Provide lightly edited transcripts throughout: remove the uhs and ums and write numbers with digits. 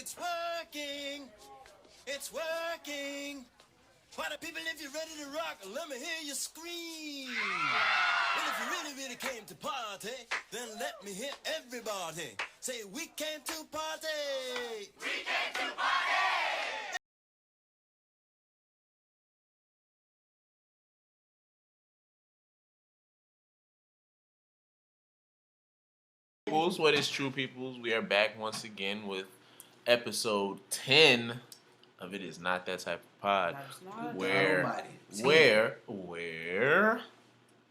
It's working. It's working. Party people, if you're ready to rock, let me hear you scream. And if you really, really came to party, then let me hear everybody say, we came to party. We came to party. Peoples, what is true, peoples? We are back once again with episode 10 of It Is Not That Type of Pod. Where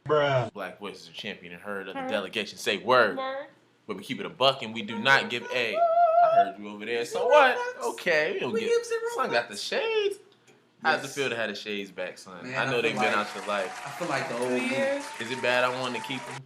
Bruh. Black voices are champion and heard of the delegation say word. But we keep it a buck and we do not give a. I heard you over there. So what? Okay, we don't get. Son got the shades. How's it feel to have the shades back, son? Man, I know they've been out your life. I feel like the old years. Is it bad? I wanted to keep them.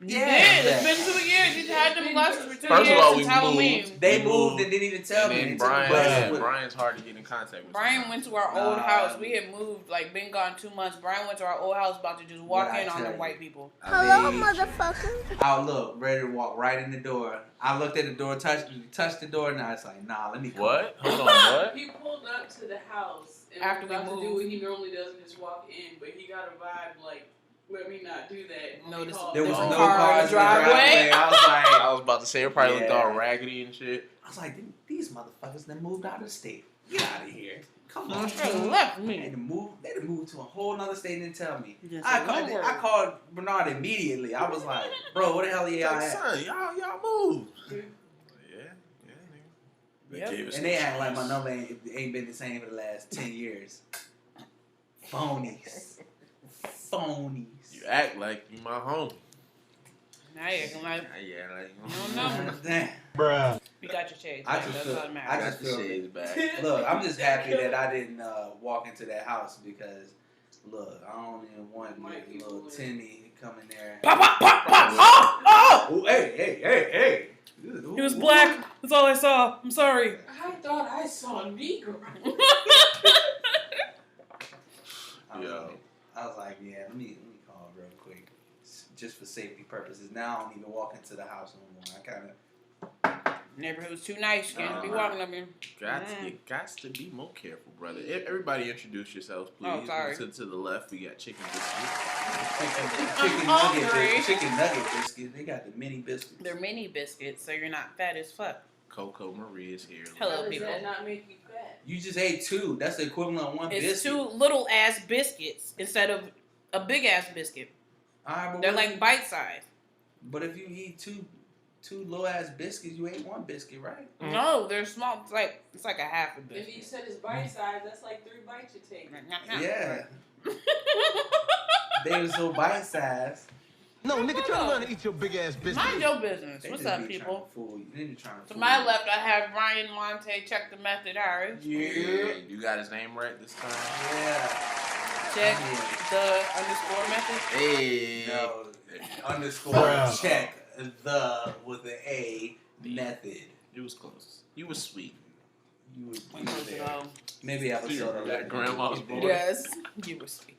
Yeah, it's been 2 years. You've had them glasses for 2 years. First of all, we since Halloween. moved. They moved and didn't even tell me. And Brian's hard to get in contact with. Brian went to our old house. We had moved, like, been gone 2 months. Brian went to our old house, about to just walk in on the white people. Hello, motherfucker. I look, ready to walk right in the door. I looked at the door, touched the door, and I was like, nah, let me come. What? Hold on, what? He pulled up to the house and after was about we moved. to do what he normally does and just walk in, but he got a vibe like, let me not do that. Notice there was no car cars in the driveway. I was about to say, it probably looked all raggedy and shit. I was like, these motherfuckers that moved out of the state. Get out of here. Come on. They left me. They had to move to a whole nother state and didn't tell me. Yes, I called Bernard immediately. I was like, bro, what the hell are y'all at? Son, y'all moved. Yeah, and they act like my number ain't been the same for the last 10 years. Phonies. You act like you my homie. Now you're acting like you no. Damn. Bruh. You got your shades. I just feel shades back. Look, I'm just happy that I didn't walk into that house because, look, I don't even want little Tinny come in there. Pop, pop, pop, pop! Oh! Hey! He was black. That's all I saw. I'm sorry. I thought I saw a Negro. I was like, yeah, let me call real quick, just for safety purposes. Now I don't even walk into the house no more. I kind of neighborhood was too nice. Can't be walking up here. Got to be more careful, brother. Everybody, introduce yourselves, please. Oh, sorry. To the left, we got chicken biscuit. Chicken nugget biscuit. They got the mini biscuits. They're mini biscuits, so you're not fat as fuck. Coco Marie is here. Hello, How people. does that not make you fat? You just ate 2. That's the equivalent of one biscuit. It's 2 little ass biscuits instead of a big ass biscuit. They're like bite sized. But if you eat two little ass biscuits, you ate 1 biscuit, right? No, they're small. It's like a half a biscuit. If you said it's bite size, that's like 3 bites you take. Yeah. They were so bite sized. No, nigga, turn around and eat your big ass biscuit. Mind your business. What's up, people? To my left, I have Ryan Monte. Check the method, Harris. Yeah. You got his name right this time? Yeah. Check the underscore method. Hey. No. Underscore check the with the A method. It was close. You was sweet. You were there. Maybe episode of that grandma's boy. Yes. You were sweet.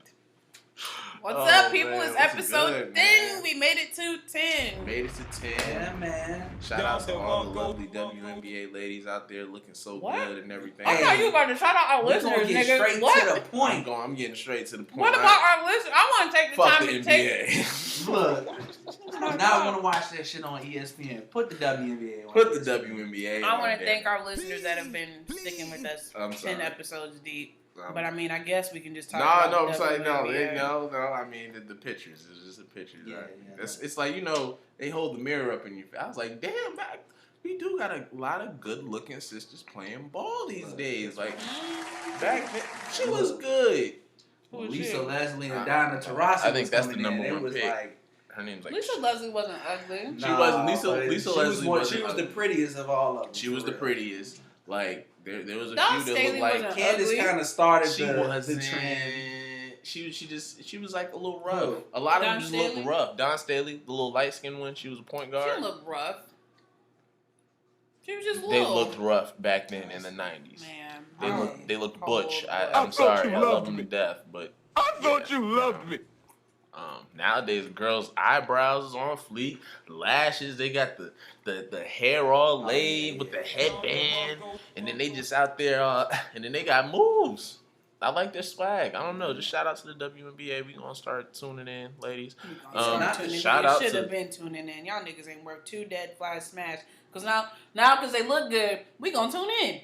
What's Oh, up, people? man, It's what's episode good, 10. man? We made it to 10. Made it to 10. Yeah, man. Shout out to all the lovely WNBA ladies out there looking so good and everything. I thought you were about to shout out our listeners, get nigga. straight What? to the point. I'm getting straight to the point. What about our listeners? I want to take the Fuck time the to NBA. Look, now I want to watch that shit on ESPN. Put the WNBA on. Put the WNBA I on want to there. thank our listeners that have been sticking with us I'm 10 sorry. episodes deep. But I mean, I guess we can just talk No, about I'm sorry, WNBA. no. I mean, the pictures. It's just the pictures. Yeah, right? yeah, It's like, they hold the mirror up in your face. I was like, damn, we do got a lot of good-looking sisters playing ball these days. Like, back then, she was good. Lisa Leslie and Donna Taurasi. I think that's the number in. one It was pick. like, Her name's like... Lisa Leslie wasn't ugly. She wasn't. Lisa Leslie wasn't She was the ugly. prettiest of all of them. She was the prettiest. Like, there was a Dawn few that Staley looked like... wasn't Candace ugly. kind of started She the wasn't. trend. She was like a little rough. A lot of them just looked rough. Dawn Staley, the little light skinned one, she was a point She guard. didn't look rough. She was just They little. looked rough back then in the 90s. Man. They looked Cold. butch. I'm sorry, I love them to death, but I thought you loved me. Nowadays, girls' eyebrows is on fleek, lashes. They got the hair all laid with the headband, and then they just out there. And then they got moves. I like their swag. I don't know. Just shout out to the WNBA. We gonna start tuning in, ladies. Shout out should to have been tuning in. Y'all niggas ain't worth 2 dead flies smash. Cause now because they look good, we gonna tune in.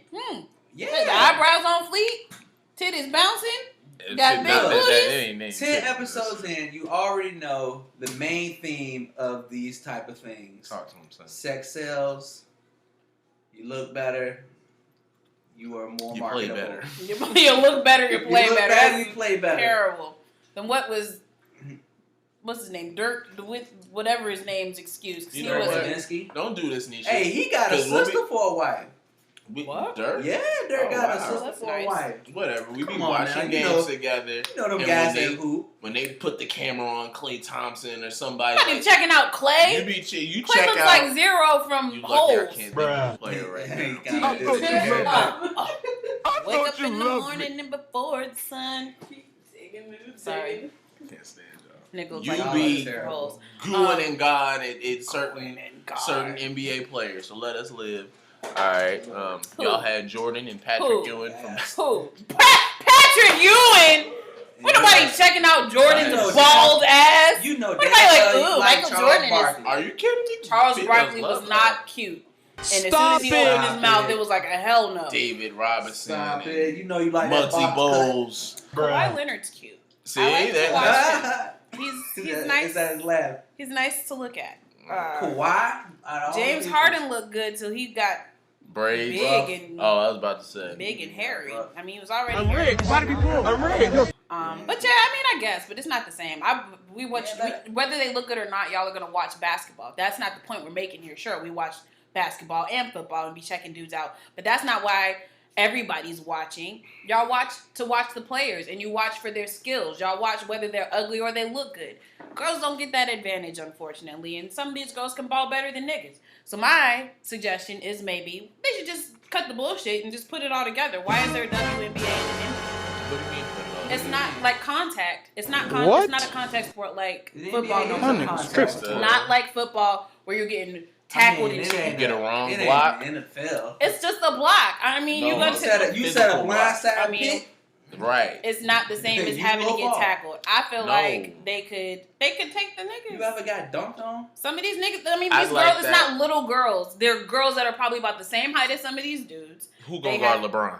Yeah. The eyebrows on fleek, titties bouncing, got big booties. 10 episodes in, you already know the main theme of these type of things. Talk to him, son. Sex sells. You look better. You are more You marketable. play better. You look better, you play better. Better, you play better. Terrible. Then what's his name? Dirk, whatever his name's excuse. You know what? Nowitzki. Don't do this, Nisha. Hey, he got a sister for a wife. What? Dirk? Yeah, Dirk got a wow. sister for a wife. Whatever. We be Come on watching now, games together. You know them guys that hoop. When they put the camera on Klay Thompson or somebody. I'm not even checking out Clay. You Clay check looks out. like Zero from You Holes. lucky I can't think of a player right now. Wake up in the morning and before the sun. Sorry. Can't stand Niggas You like be Holes. good and God at certain NBA players. So let us live. All right. Y'all had Jordan and Patrick Ewing Who? Patrick Ewing? Ain't nobody checking out Jordan's bald ass. You know that. Ooh, Michael Jordan Barkley. Are you kidding me? Charles Barkley was not cute. And as soon as he opened his mouth, it was like a hell no. David Robinson. Stop it. You know you like Muggsy that Bowles. Kawhi Leonard's cute. See I like to watch that? He's nice. It's at his laugh. He's nice to look at. Kawhi? James Harden looked good till he got braids. big and I was about to say big and hairy. I mean, he was already. I'm rigged. Why do people? I'm rigged. But yeah, I mean, I guess, but it's not the same. Whether they look good or not, y'all are gonna watch basketball. That's not the point we're making here. Sure, we watch basketball and football and be checking dudes out, but that's not why everybody's watching. Y'all watch to watch the players, and you watch for their skills. Y'all watch whether they're ugly or they look good. Girls don't get that advantage, unfortunately, and some of these girls can ball better than niggas. So my suggestion is maybe they should just cut the bullshit and just put it all together. Why is there a WNBA and an NBA? What do you mean? It's not like contact. It's not What? It's not a contact sport like football. NBA No, is contact. contact. Not like football where you're getting tackled and shit. You get a wrong it block. Ain't NFL. It's just a block. I mean, No, you gonna You said a blindside I mean, pick. Right. it's not the same as You having to go get ball. tackled. I feel No. like they could take the niggas. You ever got dunked on? Some of these niggas, I mean, I these like girls, it's that. not little girls. They're girls that are probably about the same height as some of these dudes. Who They gonna guard have- LeBron?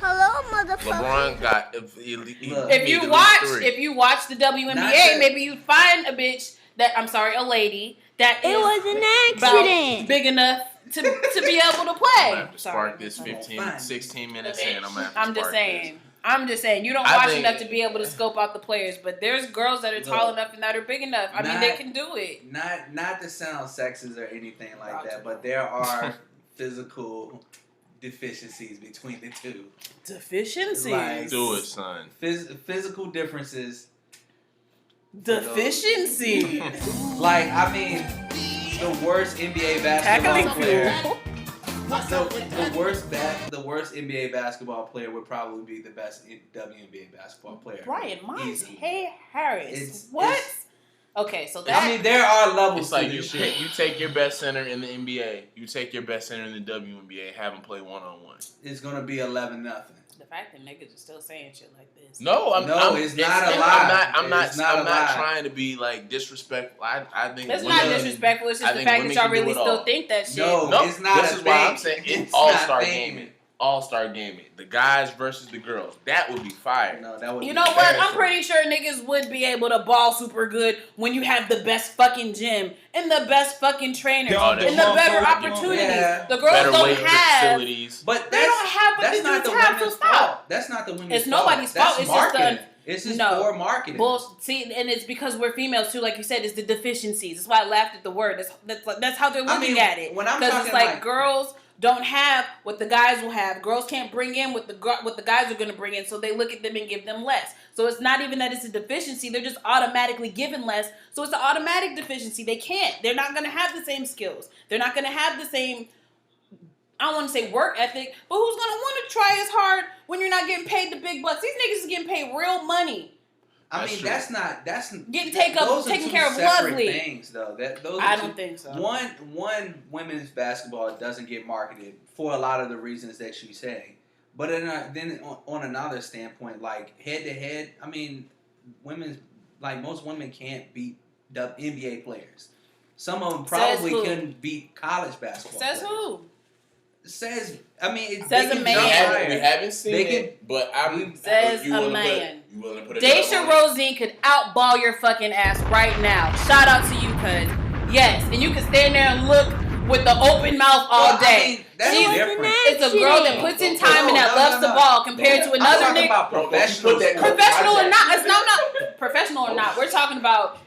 Hello, motherfucker. LeBron got. If If you watch the WNBA, Not that- maybe you find a bitch a lady that It is was an about accident. big enough to be able to I'm play. gonna have to spark this 15, Fine. 16 minutes in. I'm gonna have to I'm just spark saying. I'm just saying. You don't I watch think- enough to be able to scope out the players, but there's girls that are tall enough and that are big enough. I mean, they can do it. Not to sound sexist or anything like that, but there are physical deficiencies between the two. Deficiencies. Like- this. Do it, son. Physical differences. Deficiencies. Like, I mean, the worst NBA basketball Tackling player. pool. The worst NBA basketball player would probably be the best WNBA basketball player. Brian, mine's Easily. Hey Harris. It's- What? Okay, so that. I mean, there are levels It's like to you this take shit. you take your best center in the NBA, you take your best center in the WNBA, have them play 1-on-1. It's gonna be 11-0. The fact that niggas are still saying shit like this. No, it's not a lie. I'm not It's not a lie. trying to be like disrespectful. I think It's women- not disrespectful. It's I just the think fact that women y'all can do really it still all. think that shit. No, it's not This a is why I'm thing. saying it's It's all-star not a gaming. thing. All-star gaming. The guys versus the girls. That would be fire. No, that would You be know what? I'm embarrassing. pretty sure niggas would be able to ball super good when you have the best fucking gym and the best fucking trainers and the better opportunities. Yeah. The girls Better don't weight have. facilities. But They don't have what that's the not the dudes have, so women's stop. fault. That's not the women's It's fault. nobody's That's fault. It's just the- marketing. It's just No. poor marketing. Well, see, and it's because we're females too. Like you said, it's the deficiencies. That's why I laughed at the word. That's how they're looking at it. when I'm Because talking it's like like- girls don't have what the guys will have. Girls can't bring in what the guys are going to bring in, so they look at them and give them less. So it's not even that it's a deficiency; they're just automatically given less. So it's an automatic deficiency. They can't. They're not going to have the same skills. They're not going to have the same. I don't want to say work ethic, but who's going to want to try as hard when you're not getting paid the big bucks? These niggas is getting paid real money. I mean, true. that's getting taken care of lovely things though. I don't think so. One women's basketball doesn't get marketed for a lot of the reasons that you say. But then on another standpoint, like head to head, I mean, most women can't beat the NBA players. Some of them probably couldn't beat college basketball. Says players. who? Says I mean, says a man. We haven't seen it, but says a man. You willing to put it Daisha Rosine could outball your fucking ass right now. Shout out to you, cuz. Yes, and you can stand there and look with the open mouth all day. I mean, that's different. It's a girl that puts in time and that loves the ball compared to another nigga. About professional Professional or not? It's not professional or not. We're talking about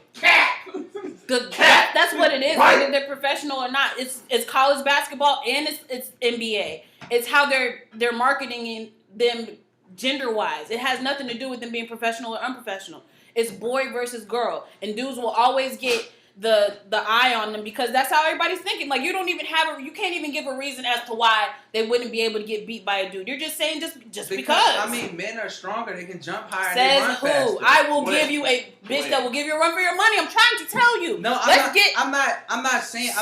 that's what it is. Whether they're professional or not, it's college basketball and it's NBA. It's how they're marketing them gender wise. It has nothing to do with them being professional or unprofessional. It's boy versus girl, and dudes will always get the eye on them because that's how everybody's thinking. Like you you can't even give a reason as to why they wouldn't be able to get beat by a dude. You're just saying just because. I mean, men are stronger. They can jump higher. Says and they who? run faster. I will give you a bitch that will give you a run for your money. I'm trying to tell you. No, I'm not saying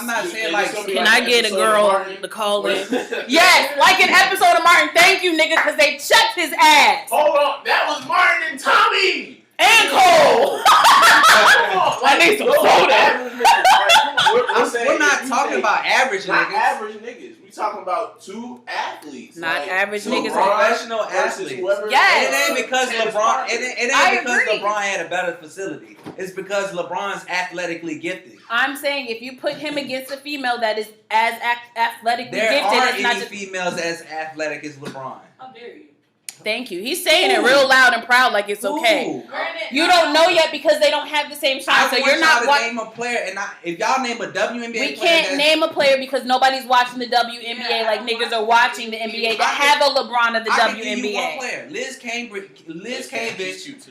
like. Can I get a girl to call in? Yes, like an episode of Martin. Thank you, nigga, because they checked his ass. Hold on, that was Martin and Tommy. And Cole. I need some soda. We're not talking about average not niggas. Average niggas. We talking about two athletes. Not average niggas. Professional athletes. Yes. It ain't because LeBron. It ain't I because agree. LeBron had a better facility. It's because LeBron's athletically gifted. I'm saying if you put him against a female that is as athletically There gifted, are it's not any just. females as athletic as LeBron. How dare you? Thank you. He's saying it real loud and proud, like it's okay. Ooh. You don't know yet because they don't have the same shot, so you're not watching. Name a player, and if y'all name a WNBA player, we can't name a player because nobody's watching the WNBA like niggas are watching the NBA that have a LeBron of the I can give you one WNBA. player, Liz Cambridge.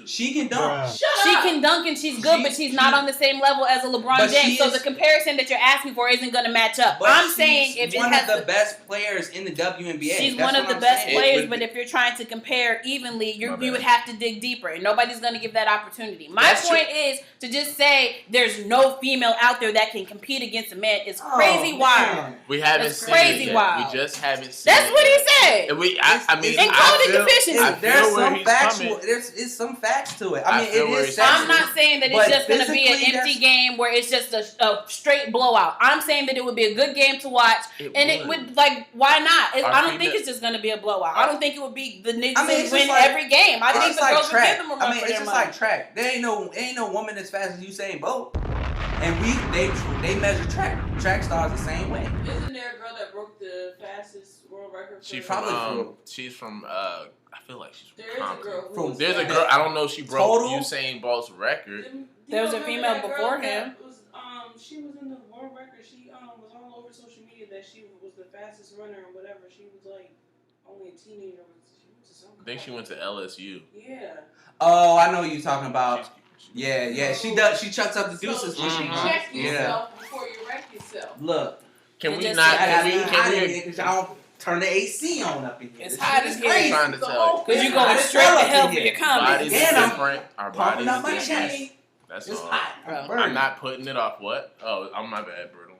She can dunk. She can dunk and she's good, but she's not on the same level as a LeBron James. So the comparison that you're asking for isn't going to match up. I'm saying if she's one of the best players in the WNBA. She's one of the best players, but if you're trying to compare evenly, you would have to dig deeper, and nobody's going to give that opportunity. My point is to just say there's no female out there that can compete against a man is crazy wild. We haven't That's seen crazy it yet. wild. We just haven't seen That's it. what he said. And and call it deficiency. There's some factual. There's some facts to it. I mean, it is. I'm not saying that it's just going to be an physically, empty game where it's just a straight blowout. I'm saying that it would be a good game to watch, it would like why not? I don't think it's just going to be a blowout. I don't think it would be the niggas win every game. I think the girls would give them a run for their money. It's just like track. There ain't no woman as fast as Usain Bolt, and they measure track stars the same way. Isn't there a girl that broke the fastest world record? She's from I feel like she's from There is a girl. There's a girl. I don't know if she broke Usain Bolt's record. There was a female before him. She was in the world record. She was all over social media that she was the fastest runner or whatever. She was like only a teenager. I think she went to LSU. Yeah. Oh, I know who you're talking about. Yeah. She does. She chucks up the deuces when she check yourself before you wreck yourself. Look, can we not? Can we? I don't turn the AC on up in here. It's hot as hell. I'm trying to tell you. Because you're going straight to hell for your comments. Bodies are different. Our bodies up are my different. chest. That's it's all. Hot. I'm not putting it off. What? Oh, I'm my bad, Brutal.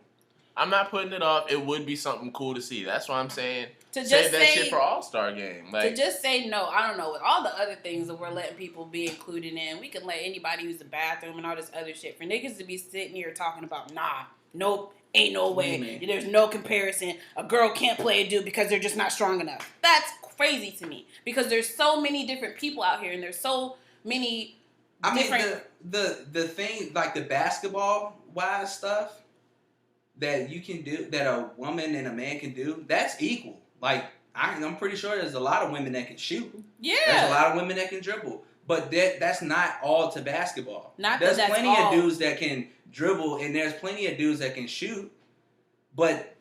I'm not putting it off. It would be something cool to see. That's what I'm saying. To just Save that shit for All-Star game. Like, to just say no, I don't know. With all the other things that we're letting people be included in, we can let anybody use the bathroom and all this other shit. For niggas to be sitting here talking about, nope, ain't no way. There's no comparison. A girl can't play a dude because they're just not strong enough. That's crazy to me. Because there's so many different people out here and there's so many different... the thing, like the basketball-wise stuff that you can do, that a woman and a man can do, that's equal. Like, I'm pretty sure there's a lot of women that can shoot. Yeah. There's a lot of women that can dribble. But that's not all to basketball. There's plenty of dudes that can dribble, and there's plenty of dudes that can shoot. But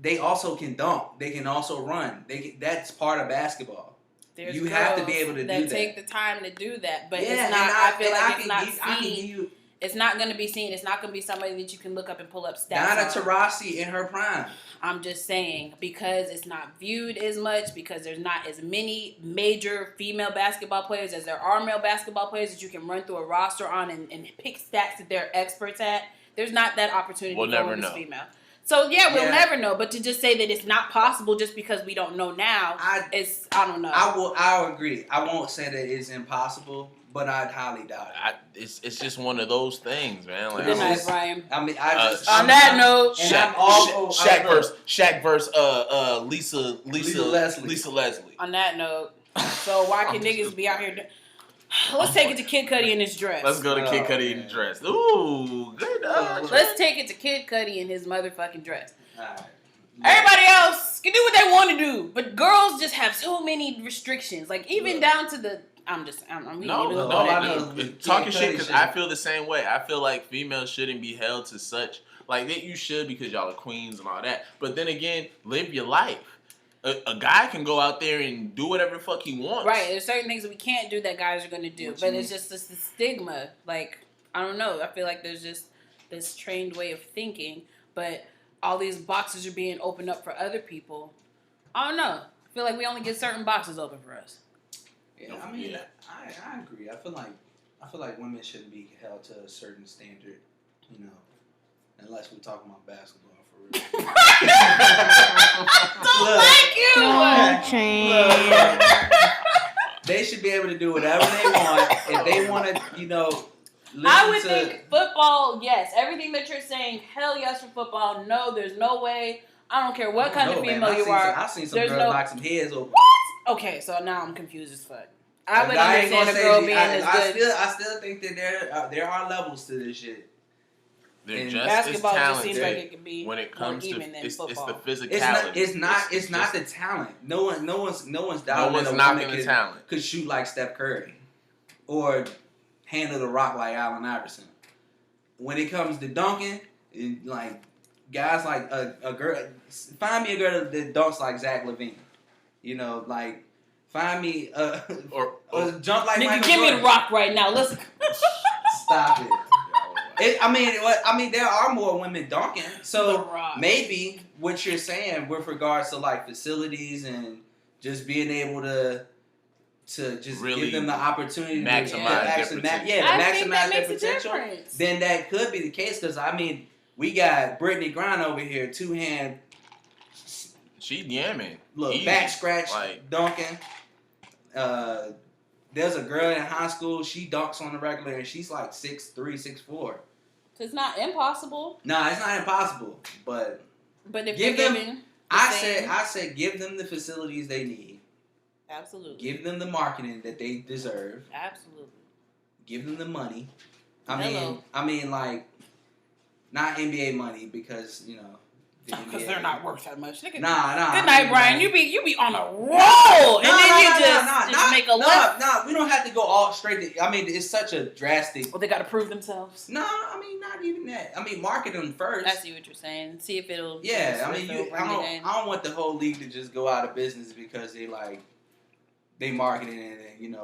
they also can dunk. They can also run. That's part of basketball. There's you have to be able to do that. Take the time to do that. But yeah, it's not, I feel like it's not seen. It's not going to be seen. It's not going to be somebody that you can look up and pull up stats Donna on. Taurasi in her prime. I'm just saying, because it's not viewed as much, because there's not as many major female basketball players as there are male basketball players that you can run through a roster on and pick stats that they're experts at. There's not that opportunity for women's female. So, we'll never know. But to just say that it's not possible just because we don't know now, I don't know. I'll agree. I won't say that it's impossible, but I'd highly doubt it. It's just one of those things, man. Like, good night, Brian. I mean, on that note, Shaq versus Lisa Leslie. On that note, so why can niggas be out here? Let's take it to Kid Cudi in his dress. Let's go to Kid Cudi in his dress. Ooh, good. Let's take it to Kid Cudi in his motherfucking dress. Right. Everybody else can do what they want to do, but girls just have so many restrictions. Like even down to the. I'm talking shit because I feel the same way. I feel like females shouldn't be held to such that you should because y'all are queens and all that. But then again, live your life. A guy can go out there and do whatever the fuck he wants. Right. There's certain things that we can't do that guys are going to do. But it's just the stigma. Like, I don't know. I feel like there's just this trained way of thinking. But all these boxes are being opened up for other people. I don't know. I feel like we only get certain boxes open for us. Yeah, I mean, I agree. I feel like women shouldn't be held to a certain standard, unless we're talking about basketball. They should be able to do whatever they want. If they want to, I would think football, yes. Everything that you're saying, hell yes for football. No, there's no way. I don't care what kind of female you are. I've seen some girls knock some heads over. What? Okay, so now I'm confused as fuck. I would understand a girl being as good. I still think that there are levels to this shit. They're just basketball as just seems like it could be when it comes to it's the physicality. It's not the talent. No one's doubting knocking the talent. Could shoot like Steph Curry, or handle the rock like Allen Iverson. When it comes to dunking, like guys like a girl, find me a girl that dunks like Zach LaVine. Find me or jump like nigga, Michael give Jordan. me the rock right now. Let's stop it. I mean, there are more women dunking, so maybe what you're saying with regards to like facilities and just being able to just really give them the opportunity to maximize their potential, then that could be the case. Because I mean, we got Brittany Griner over here, two-hand. She yamming. Look, back scratch, dunking. There's a girl in high school. She dunks on the regular, and she's like 6'3", 6'4". It's not impossible. No, it's not impossible, but if give them, I said, give them the facilities they need. Absolutely. Give them the marketing that they deserve. Absolutely. Give them the money. I mean, like, not NBA money because because they're not worth that much. Nah. Good night, Brian. You be on a roll, and then you just make a left. No, we don't have to go all straight. I mean, it's such a drastic. Well, they got to prove themselves. No, I mean, not even that. I mean, market them first. I see what you're saying. See if it'll. Yeah, I mean, I don't want the whole league to just go out of business because they market it and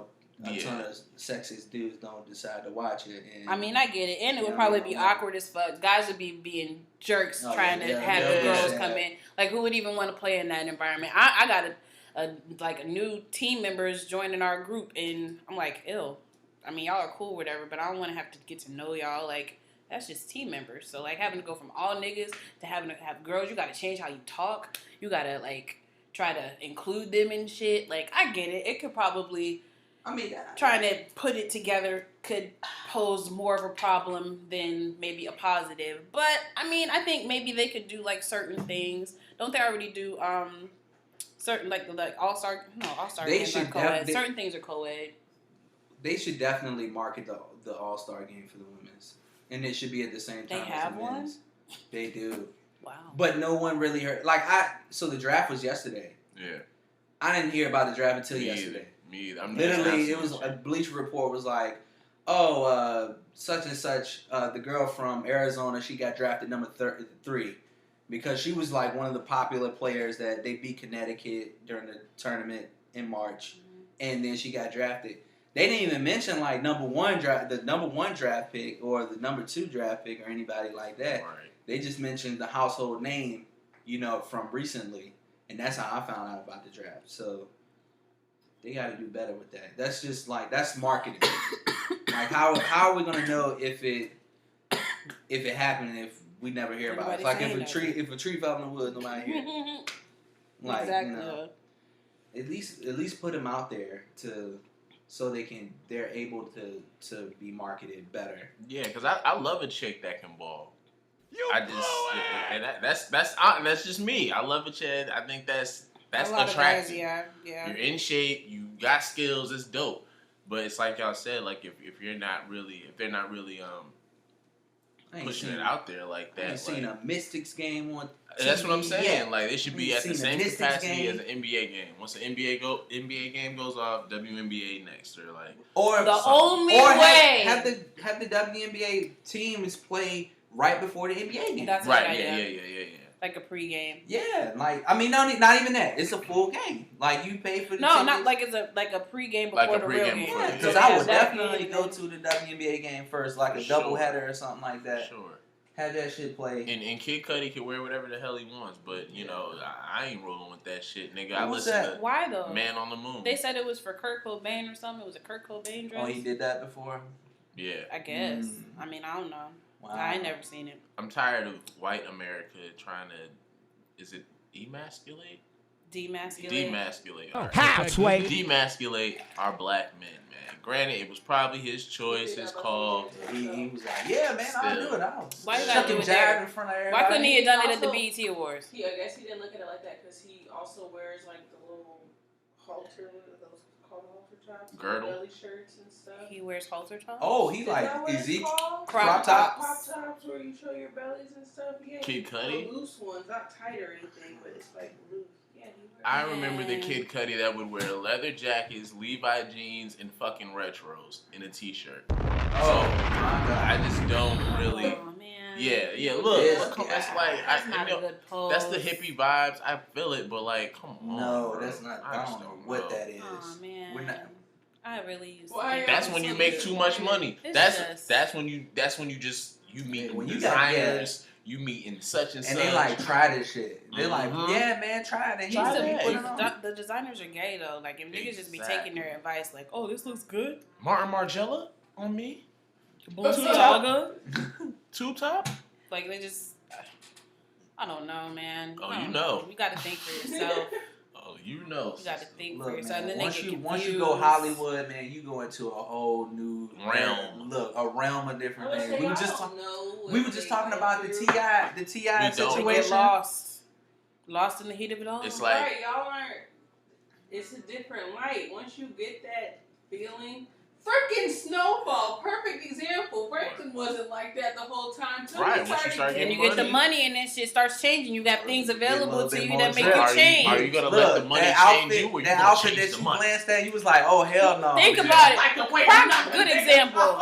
a ton of sexist dudes don't decide to watch it. And, I mean, I get it. And it would probably be awkward as fuck. Guys would be being jerks trying to have the girls come in. Like, who would even want to play in that environment? I got a new team members joining our group, and I'm like, ew. I mean, y'all are cool, whatever, but I don't want to have to get to know y'all. Like, that's just team members. So, like, having to go from all niggas to having to have girls, you got to change how you talk. You got to, like, try to include them in shit. Like, I get it. It could probably... I mean, trying to put it together could pose more of a problem than maybe a positive. But I mean, I think maybe they could do like certain things. Don't they already do certain like All-Star? No, All-Star games are co-ed. Certain things are co-ed. They should definitely market the All-Star game for the women's, and it should be at the same time. They have one. They do. Wow. But no one really heard. So the draft was yesterday. Yeah. I didn't hear about the draft until yesterday. Literally, it was a Bleacher Report was like, such and such, the girl from Arizona, she got drafted number 3 because she was like one of the popular players that they beat Connecticut during the tournament in March, and then she got drafted. They didn't even mention like the number one draft pick or the number 2 draft pick or anybody like that. Right. They just mentioned the household name, from recently, and that's how I found out about the draft. So they got to do better with that. That's just that's marketing. Like how are we gonna know if it happened if we never hear about it? Like if a tree fell in the woods, nobody hear it. Like exactly. At least put them out there so they're able to be marketed better. Yeah, because I love a chick that can ball. That's just me. I love a chick. I think that's attractive. Yeah. You're in shape. You got skills. It's dope. But it's like y'all said. Like if they're not really pushing it out there like that. I ain't seen a Mystics game on TV. That's what I'm saying. Yeah. Like it should be at the same Mystics capacity game. as an NBA game. Once the NBA game goes off, WNBA next, or like only way have the WNBA teams play right before the NBA game. That's right. Yeah. Like a pregame. Yeah, not even that. It's a full game. Like you pay for the tickets. Not like it's a pregame before the real game. Yeah, because I would definitely go to the WNBA game first, like a doubleheader or something like that. Sure. Have that shit play. And Kid Cudi can wear whatever the hell he wants, but I ain't rolling with that shit, nigga. I What's listen that? to Why though? Man on the Moon. They said it was for Kurt Cobain or something. It was a Kurt Cobain dress. Oh, he did that before? Yeah. I guess. I mean, I don't know. Wow. I ain't never seen it. I'm tired of white America trying to, is it emasculate? Demasculate. Demasculate our black men, man. Granted, it was probably his choice, his call. He was like, yeah, man, I'll do it. Why you gotta do it there? In front of everybody. Why couldn't he have done it at the BET Awards? I guess he didn't look at it like that because he also wears like the little halter, those called halter tops, girdle, belly shirts and stuff. He wears halter tops. Oh, he like Ezekiel crop tops. Crop tops where you show your bellies and stuff. Yeah, Kid Cudi. Loose ones, not tight or anything, but it's like loose. Yeah, I remember the Kid Cudi that would wear leather jackets, Levi jeans, and fucking retros in a t-shirt. Oh, my God. I just don't really. Oh man. Yeah. Look, that's like that's not a good pose. That's the hippie vibes. I feel it, but like, come on. No, bro. that's not. I don't know what that is. Oh man. We're not. I really used Why? That's when you make too much money. That's when you meet when you designers. You meet in such and such. And they like try this shit. They're like, yeah, man, try it. The designers are gay though. Like if niggas just be taking their advice, like, oh, this looks good. Martin Margiela on me. Tube top. Like they just, I don't know, man. Oh, you know. You got to think for yourself. Oh, you know. You got to think Look, for yourself. Man, and then once you go Hollywood, man, you go into a whole new realm. A realm of different things. We were just talking about the Ti situation. Get lost in the heat of it all. It's like right, y'all aren't. It's a different light. Once you get that feeling. Freaking Snowfall, perfect example. Franklin wasn't like that the whole time. Right, once you start and getting you get the money and then shit starts changing. You got things available to you that make you change. Are you gonna let the money change you, or you gonna change the money? Glanced at, you was like, oh hell no. Think about it. Good example.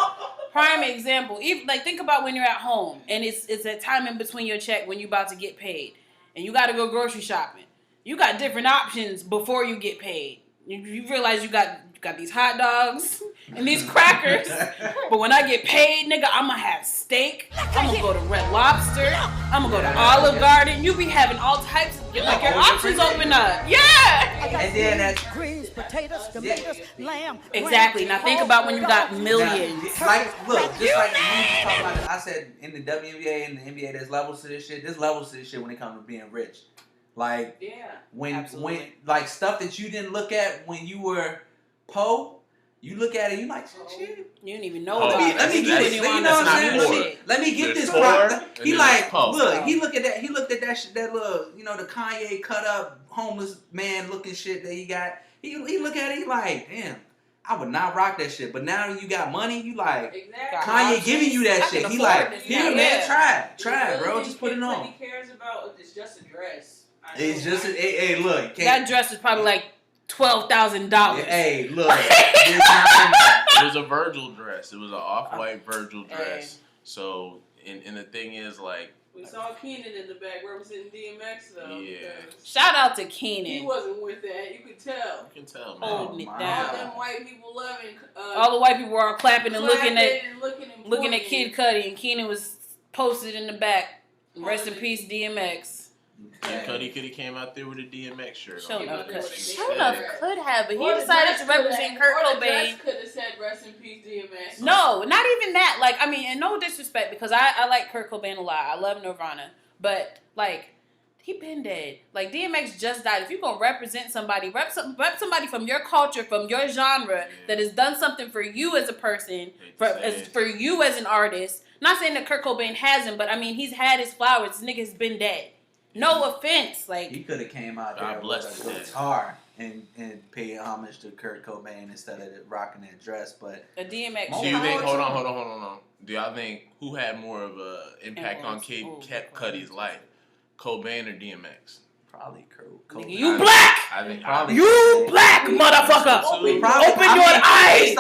Prime example. Even like think about when you're at home and it's that time in between your check when you about to get paid and you got to go grocery shopping. You got different options before you get paid. You realize you got these hot dogs and these crackers, but when I get paid, nigga, I'm gonna have steak. I'm gonna go to Red Lobster. I'm gonna go to Olive Garden. You be having all types of your options open up. Yeah. And then that's greens, potatoes, tomatoes, lamb. Exactly. Now think about when you got millions. Like, look, just like you just talking about. I said in the WNBA and the NBA, there's levels to this shit. There's levels to this shit when it comes to being rich. Like when like stuff that you didn't look at when you were po, you look at it, you like shit. You didn't even know. Let me get this. You know what I'm saying? Let me get this crop. He like, look. He looked at that. He looked at that shit. That little, the Kanye cut up homeless man looking shit that he got. He look at it. He like, damn. I would not rock that shit, but now you got money, you like Kanye giving you that shit. He like, here man, try it, bro. Just put it on. He cares about it's just a dress. It's just hey, look. That dress is probably like $12,000. Hey, look. It was a Virgil dress. It was an off-white Virgil dress. So, and the thing is, like, We saw Keenan in the back representing DMX though. Yeah. Shout out to He Keenan. wasn't with that. You could tell. You can tell, man. Holding it my All down. them white people loving. All the white people were all clapping and looking at looking Kid Cudi, and Keenan was posted in the back. Rest in peace, DMX. And Cudi could have came out there with a DMX shirt. Show on. enough could- could have, but he decided to represent Kurt Cobain. Could have said rest in peace, DMX. No, not even that. Like, I mean, and no disrespect, because I like Kurt Cobain a lot. I love Nirvana, but like, he been dead. Like, DMX just died. If you're gonna represent somebody, rep somebody from your culture, from your genre, that has done something for you as a person, for you as an artist. Not saying that Kurt Cobain hasn't, but I mean, he's had his flowers. This nigga's been dead. No offense, like he could have came out God there bless with a him. guitar and paid homage to Kurt Cobain instead of rocking that dress. But a DMX. Do you think? Hold on. Do y'all think who had more of an impact on Kid Cudi's life, Cobain or DMX? probably Kurt Nigga, Cobain. you black. I think Probably You black motherfucker. Probably- Open your eyes.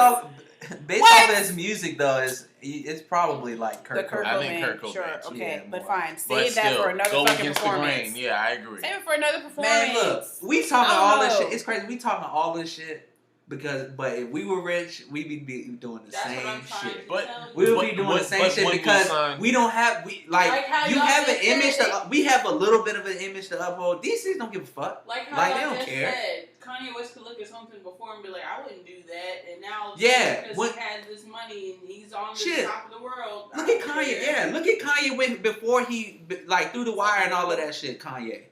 Based What? off his music though, it's probably like The Kurt Kurt Cobain. I think Cobain. Kurt Cobain, Sure, too. okay, Yeah, but more. fine. But Save that still, for another go fucking against the performance. grain. Yeah, I agree. Save it for another performance. Man, look, we talking I don't all this know. shit. It's crazy. We talking all this shit but if we were rich, we'd be doing the That's what same I'm trying shit. to But- tell you. We would be doing the same shit because we don't have Like how you y'all have an just image said. we have a little bit of an image to uphold. These things don't give a fuck. Like how Like, they y'all don't just care. said, Kanye West could look at something before and be like, I wouldn't do that, and now Yeah, because what- he has this money and he's on the Shit. top of the world. Look I at don't Kanye. care. Yeah, look at Kanye when before he like through the wire and all of that shit. Kanye,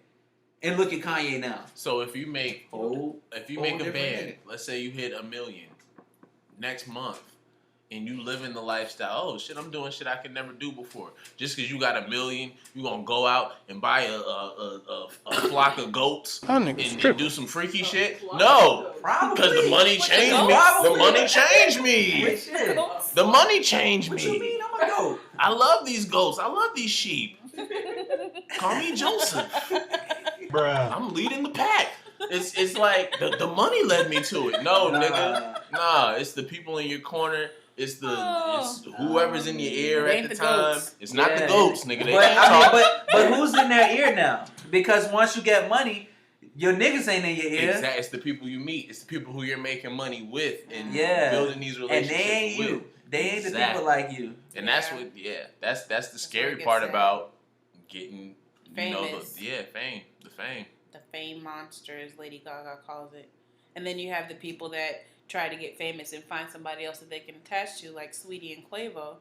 and look at Kanye now. So if you make Whole a different band, nigga. let's say you hit 1 million next month, and you live in the lifestyle, oh shit, I'm doing shit I could never do before. Just because you got 1 million, you gonna go out and buy a flock of goats and do some freaky shit? No, Probably because the money What, changed the me. goats? The money changed me. Wait, shit. The money changed What you me. mean? I'm a goat. I love these goats. I love these sheep. Call me Joseph. Bruh. I'm leading the pack. It's like the money led me to it. No, nigga. Nah, it's the people in your corner. It's it's whoever's in your ear It at ain't the the time. goats. It's not the Yeah. goats, nigga. They But can't I mean, talk. but who's in their ear now? Because once you get money, your niggas ain't in your ear, It's the people you meet. It's the people who you're making money with and Yeah. building these and relationships they ain't with. you. They ain't the Exactly. people like you. And that's Yeah. what, that's the where scary it gets part sad. about getting, you know, Famous. fame, the fame. The fame monster, as Lady Gaga calls it. And then you have the people that try to get famous and find somebody else that they can attach to, like Sweetie and Quavo.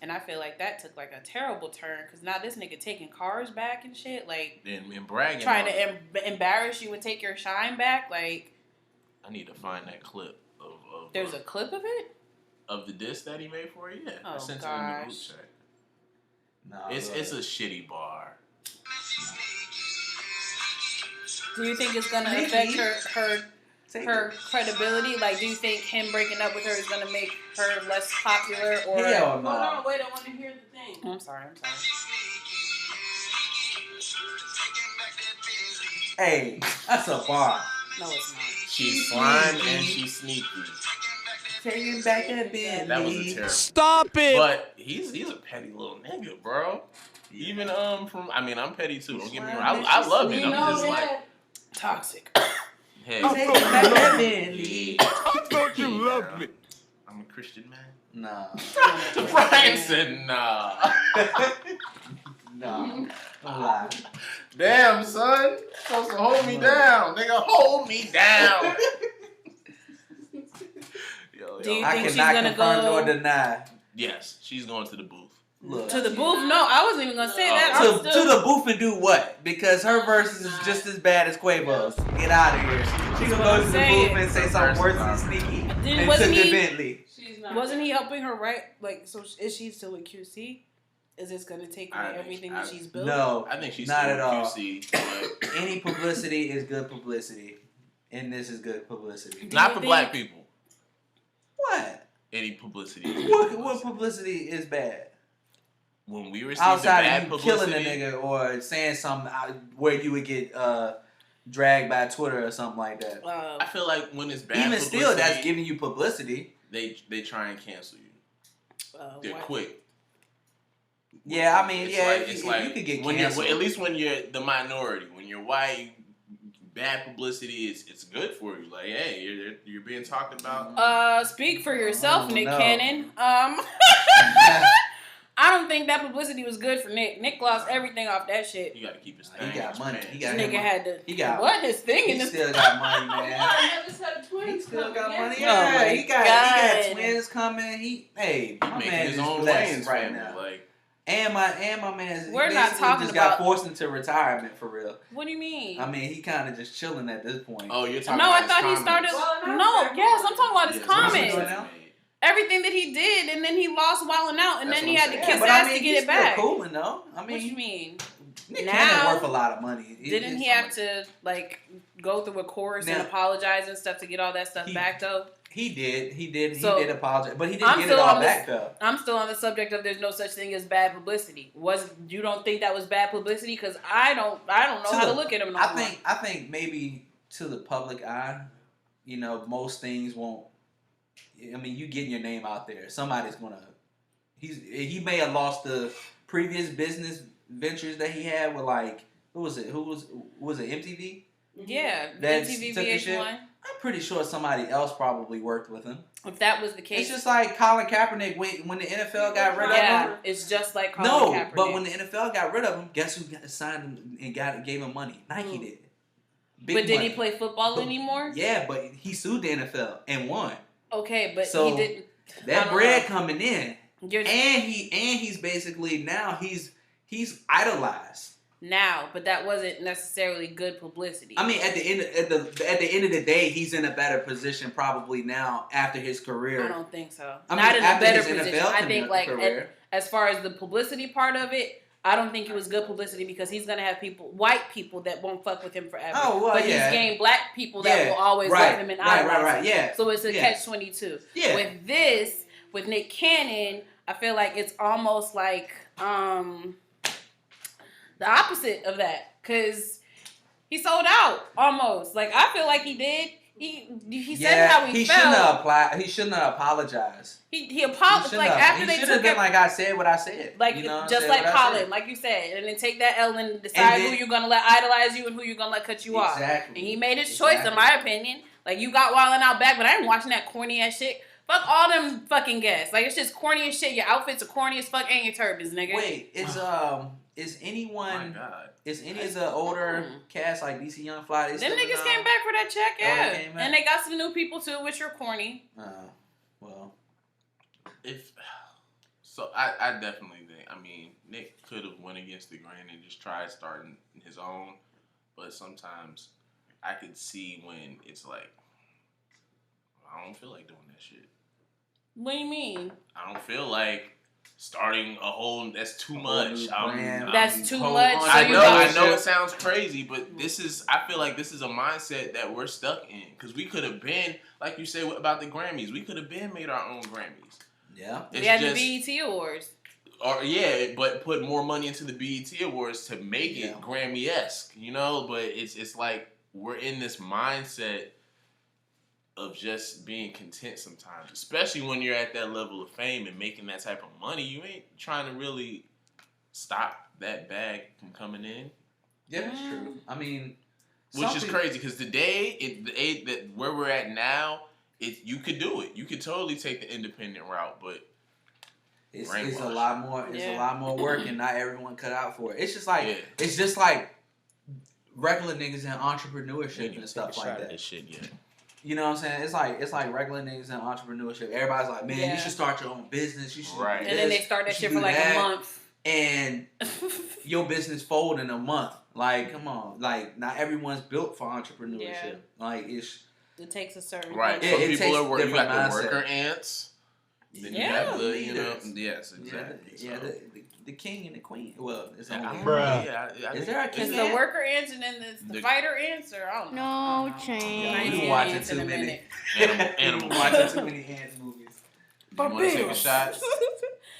And I feel like that took like a terrible turn because now this nigga taking cars back and shit, like And bragging. trying on it. to embarrass you and take your shine back. Like, I need to find that clip of there's a clip of it. of the disc that he made for it. Yeah, I Oh, sent it in the group gosh. chat. Nah, It's a shitty bar. Do you think it's gonna affect her credibility? Like, do you think him breaking up with her is gonna make her less popular? Or Hell Hold no. on, wait, I want to hear the thing. Oh, I'm sorry. Hey, that's a bar. No, it's not. She's slime and she's sneaky. Taking back that Bentley. That was a terrible. Stop it! But he's a petty little nigga, bro. Even from I'm petty too. Don't get me wrong. I love it. You I'm know just like, that. Toxic. hey, Taking back that Bentley. I thought you loved me. I'm a Christian man. Nah. Brian said nah. Nah. Don't lie. Damn, son. Supposed to hold me down. Nigga, hold me down. Yo, Do you I think she's cannot gonna confirm go nor deny. Yes, she's going to the booth. Look. to the booth? No, I wasn't even gonna say that. Oh. I'm To still, the booth and do what? Because her verses is just as bad as Quavo's. Get out of here. She gonna go to the saying. booth and say something worse than sneaky. And wasn't took the he- Bentley. She's not. wasn't he helping her write? Like, so is she still with QC? Is this gonna take away everything that she's built? No, I think she's not still at all. QC, but Any publicity is good publicity, and this is good publicity. not you for think- black people. What? Any publicity. is What good publicity is bad? When we received Outside the bad of you publicity, killing a nigga or saying something where you would get dragged by Twitter or something like that. I feel like when it's bad Even publicity, still, that's giving you publicity. they try and cancel you. They're why- quick. Yeah, I mean, It's like you could get when canceled. at least when you're the minority, when you're white, bad publicity is it's good for you. Like, hey, you're being talked about. Speak for yourself, Nick no. Cannon. I don't think that publicity was good for Nick. Nick lost everything off that shit. You got to keep his thing. He got money. He This got nigga had to. He got what his thing in He this. still got money, man. I never said twins. He still got money. Oh Yeah, my he got God. twins coming. He my making man his is own blessed lanes right family, now. Like, and my man, We're he not basically talking just about- got forced into retirement for real. What do you mean? I mean, he kind of just chilling at this point. oh, you're talking No, about I thought he his started. comments. Well, No, yes, I'm talking about his Yeah, so what's he comments. doing now? Everything that he did, and then he lost wilding out, and That's then he what had I'm to saying. kiss but ass I mean, to get he's it back. still cooling though. I What you mean, mean? Nick Now- Cannon worth a lot of money. Didn't he have to like go through a chorus and Now- apologize and stuff to get all that stuff He- back though? He did So, apologize, but he didn't I'm get it still all on back this- though. I'm still on the subject of there's no such thing as bad publicity. You don't think that was bad publicity? Because I don't know how to look at him. No more. I think maybe to the public eye, most things won't. I mean, you getting your name out there, somebody's gonna. He may have lost the previous business ventures that he had with like who was it MTV? Yeah, That MTV took his shit? VH1. I'm pretty sure somebody else probably worked with him. If that was the case, It's just like Colin Kaepernick when the NFL got rid of him. yeah, it's just like Colin No, Kaepernick. but when the NFL got rid of him, guess who signed him and gave him money? Nike Who? did. Big But did money. he play football anymore? Yeah, but he sued the NFL and won. Okay, but So, he didn't. I That don't bread know. coming in, You're and he's basically now he's idolized. now, but that wasn't necessarily good publicity. I mean, at the end of the day, he's in a better position probably now after his career. I don't think so. I mean, Not in a after better his position. NFL I think like career. as far as the publicity part of it, I don't think it was good publicity because he's gonna have white people that won't fuck with him forever. Oh, well, but yeah. he's gained black people that Yeah, will always right, love him and right, idolize right, him. yeah. So it's a Yeah. catch-22. Yeah. With Nick Cannon, I feel like it's almost like the opposite of that because he sold out almost. Like I feel like he did. He said how he felt. He shouldn't have apologized. He apologized like after they should took have been it. like I said what I said. Like just like Colin, like you said, and then take that L and decide And then- who you're gonna let idolize you and who you're gonna let cut you off. Exactly. And he made his choice, in my opinion. Like you got Wildin' Out back, but I ain't watching that corny ass shit. Fuck all them fucking guests. Like it's just corny as shit. Your outfits are corny as fuck, and your turbans, nigga. Wait, is anyone? My God. Is any of the older cast like DC Young Fly? Them niggas came back for that check, they yeah. came back? And they got some new people too, which are corny. Well, I definitely think. I mean, Nick could have went against the grain and just tried starting his own, but sometimes I could see when it's like I don't feel like doing that shit. What do you mean? I don't feel like starting a whole. That's too whole much. new brand. That's too much, so I you know. don't- I know it sounds crazy, but this is. I feel like this is a mindset that we're stuck in because we could have been, like you said about the Grammys. We could have been made our own Grammys. yeah. We had the BET Awards. Or yeah, but put more money into the BET Awards to make it Yeah. Grammy-esque, But it's like we're in this mindset of just being content sometimes, especially when you're at that level of fame and making that type of money. You ain't trying to really stop that bag from coming in, Yeah, that's true. I mean, which some is people- crazy because that where we're at now, you could do it. You could totally take the independent route, but It's a brainwash. lot more. It's Yeah. a lot more work, and not everyone cut out for it. It's just like Yeah. it's just like regular niggas in entrepreneurship we need and to stuff take a like shot at that. this shit, yeah. You know what I'm saying? It's like regular niggas in entrepreneurship. Everybody's like, man, Yeah. you should start your own business. You should do Right. this, And then they start that you shit should for do like that, a month. and your business fold in a month. Like, come on, like not everyone's built for entrepreneurship. Yeah. Like it's It takes a certain Right. Yeah, Some it people takes are you got different the mindset. worker ants. Then you Yeah. have the Leaders. yes, exactly. yeah, the king and the queen. Well, it's I only don't Bruh. know, yeah, I Is think- there a It's king? the Yeah. worker ants and then it's the The- fighter ants, or I don't know. No You change. watching Ants too in a many. minute. Animal You watching too many ants movies. You want to take a shot?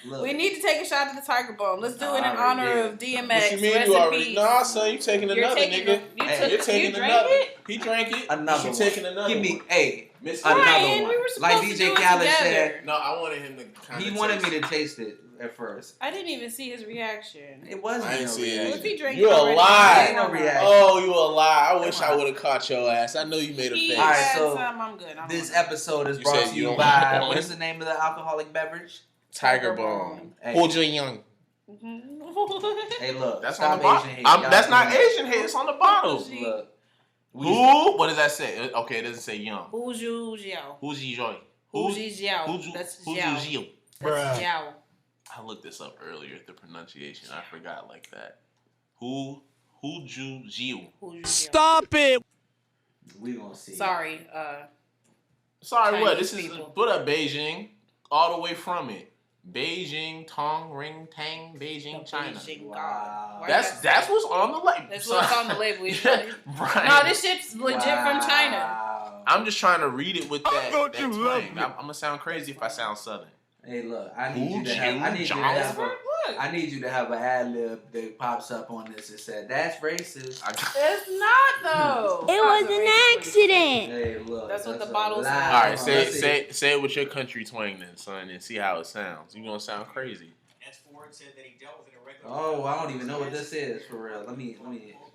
Look. We need to take a shot at the Tiger Bomb. Let's do it in I already honor did. of DMX. What you mean Rest you in already? peace. Nah, son, you taking You're another, taking nigga. Hey, you taking drank another. it? He drank it. Another You taking another Give me, one. hey, Mr. another Ryan, one. we were Like supposed to do DJ it Khaled together. said, No, I wanted him to kind he of wanted me to taste it at first. I didn't even see his reaction. It wasn't I ain't no see it. reaction. What if he drank You it a already? lie. Ain't no reaction. Oh, you a lie. I wish Come on. I would have caught your ass. I know you made a He face. All right, had so some. I'm good. I don't This know. episode is You brought said to you you don't by, want what is the name of the alcoholic beverage? Tiger Bomb. Hey. Hold your young. Hey, look. That's stop on the bottle. Asian hate. Y'all That's not doing it. Asian hate. It's on the bottle. Look. Who? What does that say? Okay, it doesn't say young. Who's you, Jiao? Who's he joy? Who's Jiao? That's Jiao. Jiao? That's Jiao. I looked this up earlier. The pronunciation. I forgot like that. Who Jiu? Who's you, Jiao? Stop it! We gonna see. Sorry. Sorry, what? Chinese This is people. put up Beijing, all the way from it. Beijing, Tong, Ring, Tang, Beijing, China. Beijing Wow. God. Why That's you gotta say what's on the label. That's what's on the label. Right. No, this shit's legit from China. Wow. I'm just trying to read it with that. Don't that you twang. love me? I'm gonna sound crazy if I sound southern. Hey, look. I need you to Who have. I need you to have. Jiao? A, I need you to have an ad lib that pops up on this and said, "That's racist." It's not though. It was an accident. Hey, look. That's what the a bottle said. lie. All right, Let's see. say it with your country twang then, son, and see how it sounds. You gonna sound crazy. As Ford said that he dealt with an irregular. Oh, I don't even know what this is for real. Let me.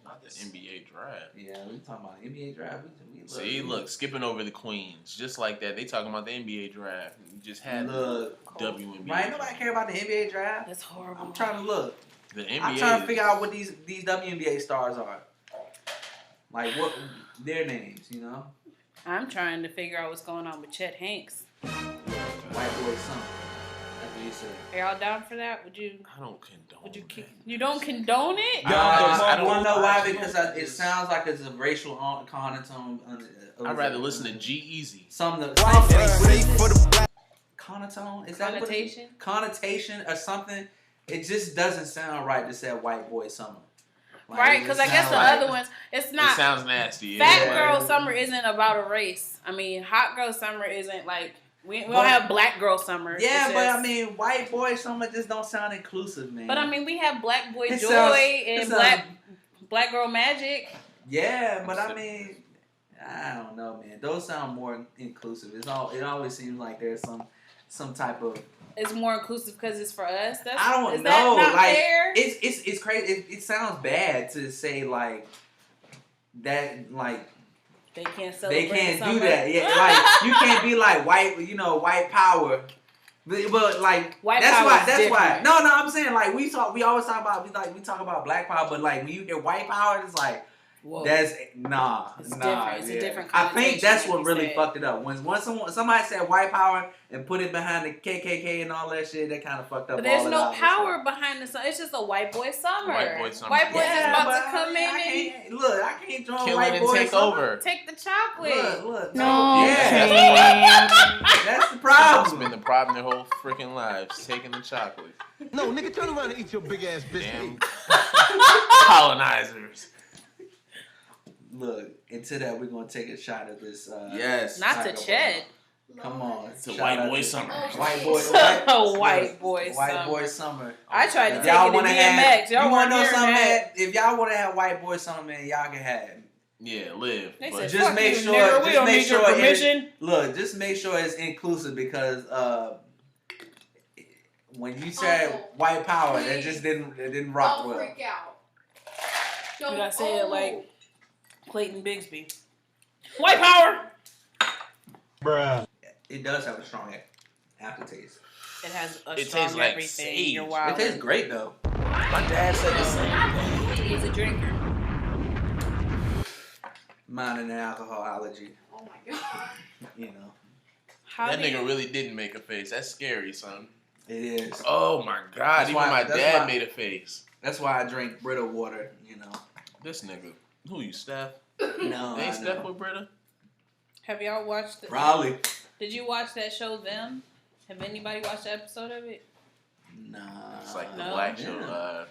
Not the NBA draft. Yeah, we talking about NBA draft. We See, look, skipping over the queens, just like that. They talking about the NBA draft. You just had Look, the WNBA. right? Nobody care about the NBA draft. That's horrible. I'm trying to look. The NBA. I'm trying to figure out what these WNBA stars are. Like what their names, you know? I'm trying to figure out what's going on with Chet Hanks. White boy son. That's what you said. Are y'all down for that? Would you? I don't condone. Would you? that. You don't condone it? I don't want to know why watch because it sounds like it's a racial connotation. I'd rather listen to G-Eazy. Connotation. Is that what it is? Connotation? Connotation or something? It just doesn't sound right to say white boy summer. Like, Right, it because just I guess sound the like- other ones, it's It not. sounds nasty. Fat Yeah. Girl Summer isn't about a race. I mean, Hot Girl Summer isn't like we don't But- have Black Girl Summer. Yeah, It's but just- I mean, white boy summer just don't sound inclusive, man. But I mean, we have Black Boy It Joy sounds- and it sounds- Black Girl Magic. Yeah, but I mean, I don't know, man. Those sound more inclusive. It always seems like there's some type of. It's more inclusive because it's for us. That's, I don't is know. That not like fair? it's crazy. It sounds bad to say like that. Like They can't celebrate. they can't summer. do that. Yeah, like you can't be like white. White power. But like White that's power why. is That's why. different. No, I'm saying like we always talk about we talk about black power, but like when you hear white power, it's like. Whoa. That's It's nah. different. It's a yeah. different I think that's connotation, what like you really said. fucked it up. When somebody said white power and put it behind the KKK and all that shit, that kind of fucked up. But there's all no it out. power behind the sun. It's just a white boy summer. White boy summer. White boys is Yeah, about but to come I in can't, look, I can't join Kill white it and boy take summer. over. and take the chocolate. Look, No, yeah, that's the That's problem. been the problem their whole freaking lives, taking the chocolate. No, nigga, turn around and eat your big ass biscuit. Damn colonizers. Look, into that we're gonna take a shot of this. Yes. Not to Taco Chet. Bell. Come on, It's a shout white out boy to- summer. White boy, A white boy white summer. boy summer. I tried to If take y'all it to wanna DMX. have, Y'all you want wanna know to something? that? Man? If y'all want to have white boy summer, man, y'all can have it. Yeah, live. They But said, Just "Fuck make you, sure- nigga. We just don't make need your sure it- permission." Look, just make sure it's inclusive because when you said white power, that just didn't rock Don't well. freak out. You gotta say it like Clayton Bigsby. White power. Bruh. It does have a strong aftertaste. It has a It strong tastes like everything. sage. You're It wild. tastes great though. my dad said the same. He's a drinker. Mine and an alcohol allergy, Oh my god. you know. How That do you- nigga really didn't make a face. That's scary, son. It is. Oh my god. That's Even why- my that's dad why- made a face. That's why I drink Brita water, you know. This nigga. Who you, Steph? No, They I ain't Steph know. with Britta? Have y'all watched the Probably. Did you watch that show Them? Have anybody watched an episode of it? Nah. It's like the No. black Yeah. show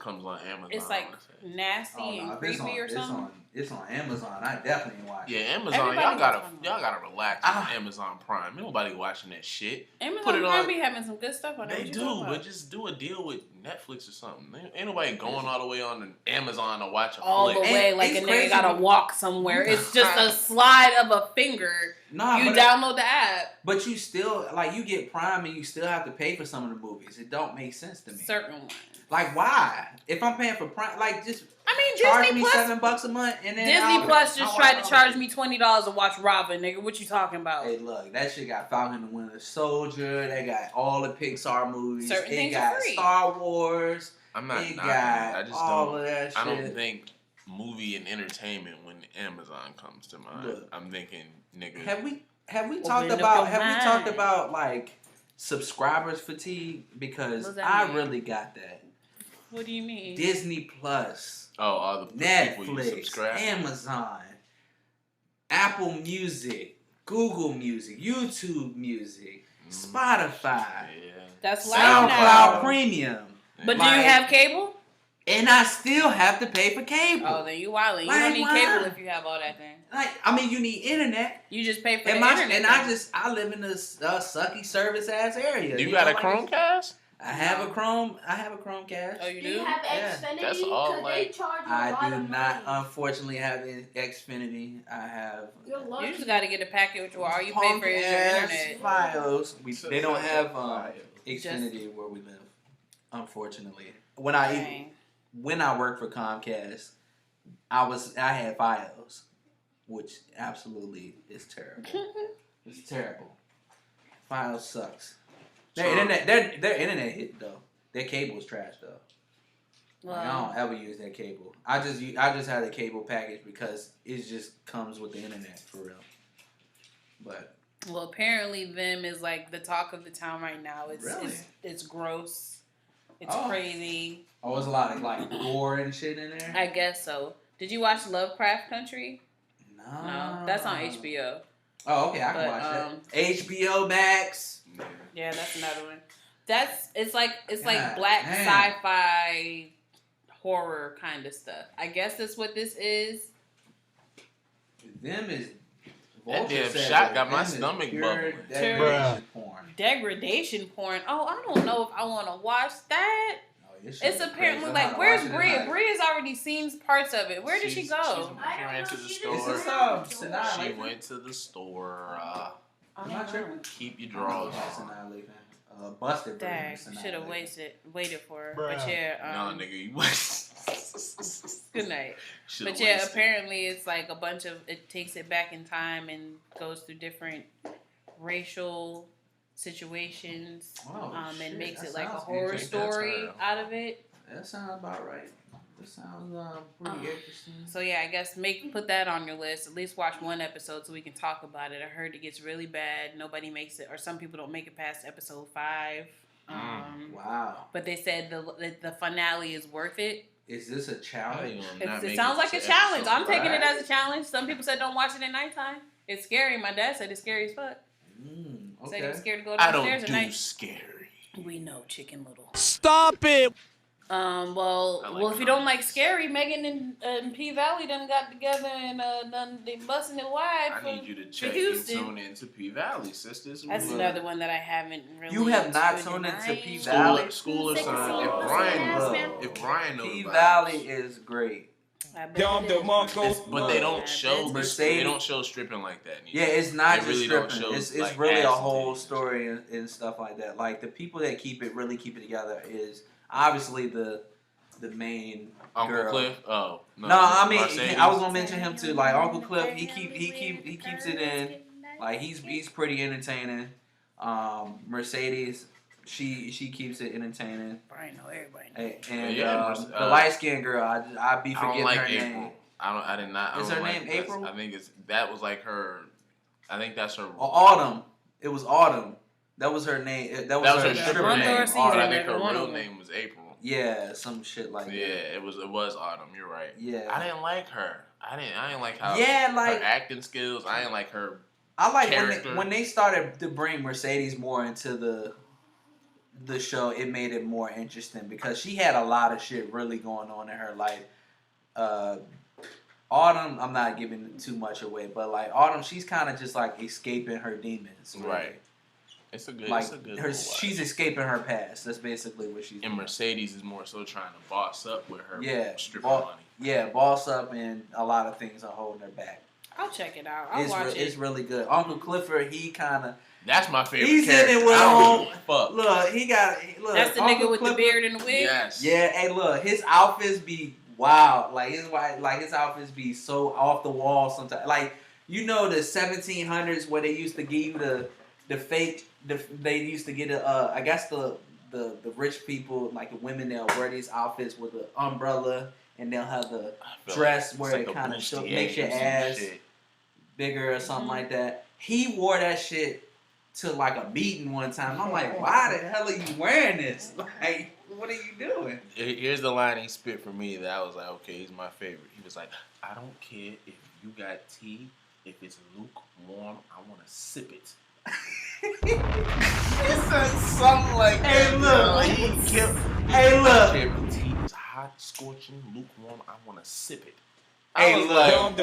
comes on Amazon. It's like nasty and creepy or something. It's on Amazon. I definitely ain't watching. Yeah, Amazon. Everybody Y'all gotta relax on Amazon Prime. Nobody watching that shit. Amazon Put it Prime on. be having some good stuff on there. They do, but just do a deal with Netflix or something. Ain't nobody going all the way on Amazon to watch a all flick. the way like a nigga gotta walk somewhere. It's just a slide of a finger. Nah, you download the app. But you still like you get Prime and you still have to pay for some of the movies. It don't make sense to me. Certain ones. Like why? If I'm paying for Prime, like just charge Disney me Plus, $7 a month, and then Disney Plus just tried to charge me $20 to watch Robin, nigga. What you talking about? Hey, look, that shit got Falcon and the Winter Soldier. They got all the Pixar movies. Certain it things got are free. Star Wars. I'm not. It Got got I just all don't. of that shit. I don't think movie and entertainment when Amazon comes to mind. Look, I'm thinking, nigga. Have we talked about like subscribers fatigue? Because I really got that. What do you mean? Disney Plus. Oh, all the people you Netflix, subscribe. Amazon, Apple Music, Google Music, YouTube Music, Spotify, That's life SoundCloud now. Premium. But do you have cable? And I still have to pay for cable. Oh, then you wildin'. You Like, don't need why? cable if you have all that thing. Like, I mean, you need internet. You just pay for And the internet. And I live in a sucky service ass area. You got a like, Chromecast? I have a Chromecast. Oh, you Do you have Xfinity? That's all, Because like- they charge you a lot I do of not, money. unfortunately, have Xfinity. I have You're lucky. You just got to get a package where all you pay punk for is your ass internet. Files. They don't have Xfinity where we live, unfortunately. When I worked for Comcast, I had Fios, which absolutely is terrible. It's terrible. Fios sucks. Their internet hit though. Their cable is trash though. Like, I don't ever use that cable. I just had a cable package because it just comes with the internet for real. But Well, apparently them is like the talk of the town right now. Really? It's gross. It's Oh. crazy. oh, there's a lot of like gore and shit in there. I guess so. Did you watch Lovecraft Country? No, No, that's on HBO. Oh, okay, I can watch that. HBO Max. Yeah, that's another one. It's like God black damn. sci-fi horror kind of stuff. I guess that's what this is. Them is That damn said shot got them my is stomach pure bubbling. degradation porn. Degradation porn. Oh, I don't know if I want to watch that. Oh, this shit It's is apparently crazy. I'm like, gonna where's watch it Bria? tonight. Bria's already seen parts of it. Where did she go? She ran to the Is store. this Sinai She Lathan? went to the store. I'm not tripping. Keep your drawers on. Sinai Lathan. Busted. Dang, Sinai should have Lathan. waited for her. Bruh. But yeah, No, nigga, you good night. Should've But yeah, wasted. apparently it's like a bunch of, it takes it back in time and goes through different racial situations, Oh, and shit, makes that it like a sounds horror interesting. That's story her. out of it. That sounds about right. That sounds pretty interesting. So yeah, I guess put that on your list. At least watch one episode so we can talk about it. I heard it gets really bad. Nobody makes it, or some people don't make it past episode 5. Wow. But they said the finale is worth it. Is this a challenge? It sounds like a challenge. I'm taking it as a challenge. Some people said don't watch it at nighttime. It's scary. My dad said it's scary as fuck. Said he was scared to go I downstairs don't at do night. scary. We know, Chicken Little. Stop it! Well, if you don't like scary, Megan and P Valley done got together and they busting it wide. I need you to check and Houston. tune into P Valley, sisters. That's another one that I haven't really. You have not tuned into P Valley? School of Sign. If Brian knows P about Valley it. is great. But they don't show Mercedes. they don't show stripping like that. Yeah, it's not They just really don't stripping. show, It's like, really a ass whole and titties. story and stuff like that. Like the people that really keep it together is obviously the main Uncle girl. Cliff. Oh No, I mean Mercedes. I was gonna mention him too. Like Uncle Cliff, he keeps it in. Like he's pretty entertaining. Mercedes, she keeps it entertaining. Brian know everybody. And Yeah, the light skinned girl, I be I forgetting don't like her April. name. I did not. I Is don't her like name that's- April? I think that was like her. I think that's her. Autumn. It was Autumn. That was her name. That was her stripper Month or name. season, But I Autumn. think her one real of them. name was April. Yeah, some shit like Yeah, that. it was Autumn. You're right. Yeah. I didn't like her. I didn't like how Yeah, like her acting skills. I didn't like her. I like character. when they started to bring Mercedes more into the show. It made it more interesting because she had a lot of shit really going on in her life. Autumn, I'm not giving too much away, but like Autumn, she's kind of just like escaping her demons. Right. It's a good. Like it's a good. she's escaping her past. That's basically what she's. And doing. Mercedes is more so trying to boss up with her stripper boss, money. Yeah, boss up, and a lot of things are holding her back. I'll check it out. I'll watch it. It's really good. Uncle Clifford, he kind of. That's my favorite. He's character. in it with fuck. Look, he got. Look, That's the Uncle nigga with Clifford, the beard and the wig. Yes. Yeah. Hey, look, his outfits be wild. Like his outfits be so off the wall sometimes. Like the 1700s where they used to give you the fake. They used to get I guess the rich people, like the women, they'll wear these outfits with an umbrella and they'll have the dress where it kind of makes your ass bigger or something like that. He wore that shit to like a meeting one time. I'm like, why the hell are you wearing this? Like, what are you doing? Here's the line he spit for me that I was like, okay, he's my favorite. He was like, I don't care if you got tea, if it's lukewarm, I want to sip it. He said something like that. Hey, look. If the tea is hot, scorching, lukewarm, I want to sip it. Hey, look.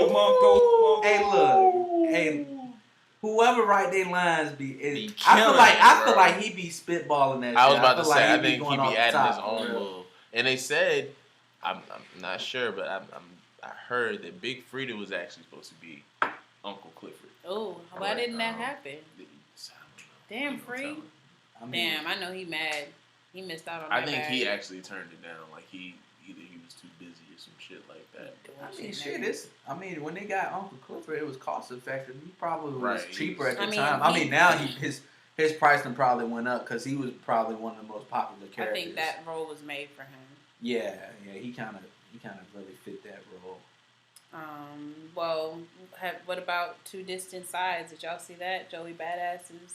Hey, look. Hey, whoever write their lines Be I feel bro. like he be spitballing that shit. I was about to say, I he be think he going be off the adding his top, own for real. little. And they said, I'm not sure, but I heard that Big Frida was actually supposed to be Uncle Clifford. Oh, why didn't that happen? Damn, Free. I mean, Damn, I know he mad. He missed out on that. I think he bag. actually turned it down. Like either he was too busy or some shit like that. When they got Uncle Clifford, it was cost effective. He probably was Right. cheaper at the I mean, time. I mean, now his price then probably went up because he was probably one of the most popular I characters. think that role was made for him. Yeah, he kind of really fit that role. Well, what about Two Distant Sides? Did y'all see that? Joey Badass's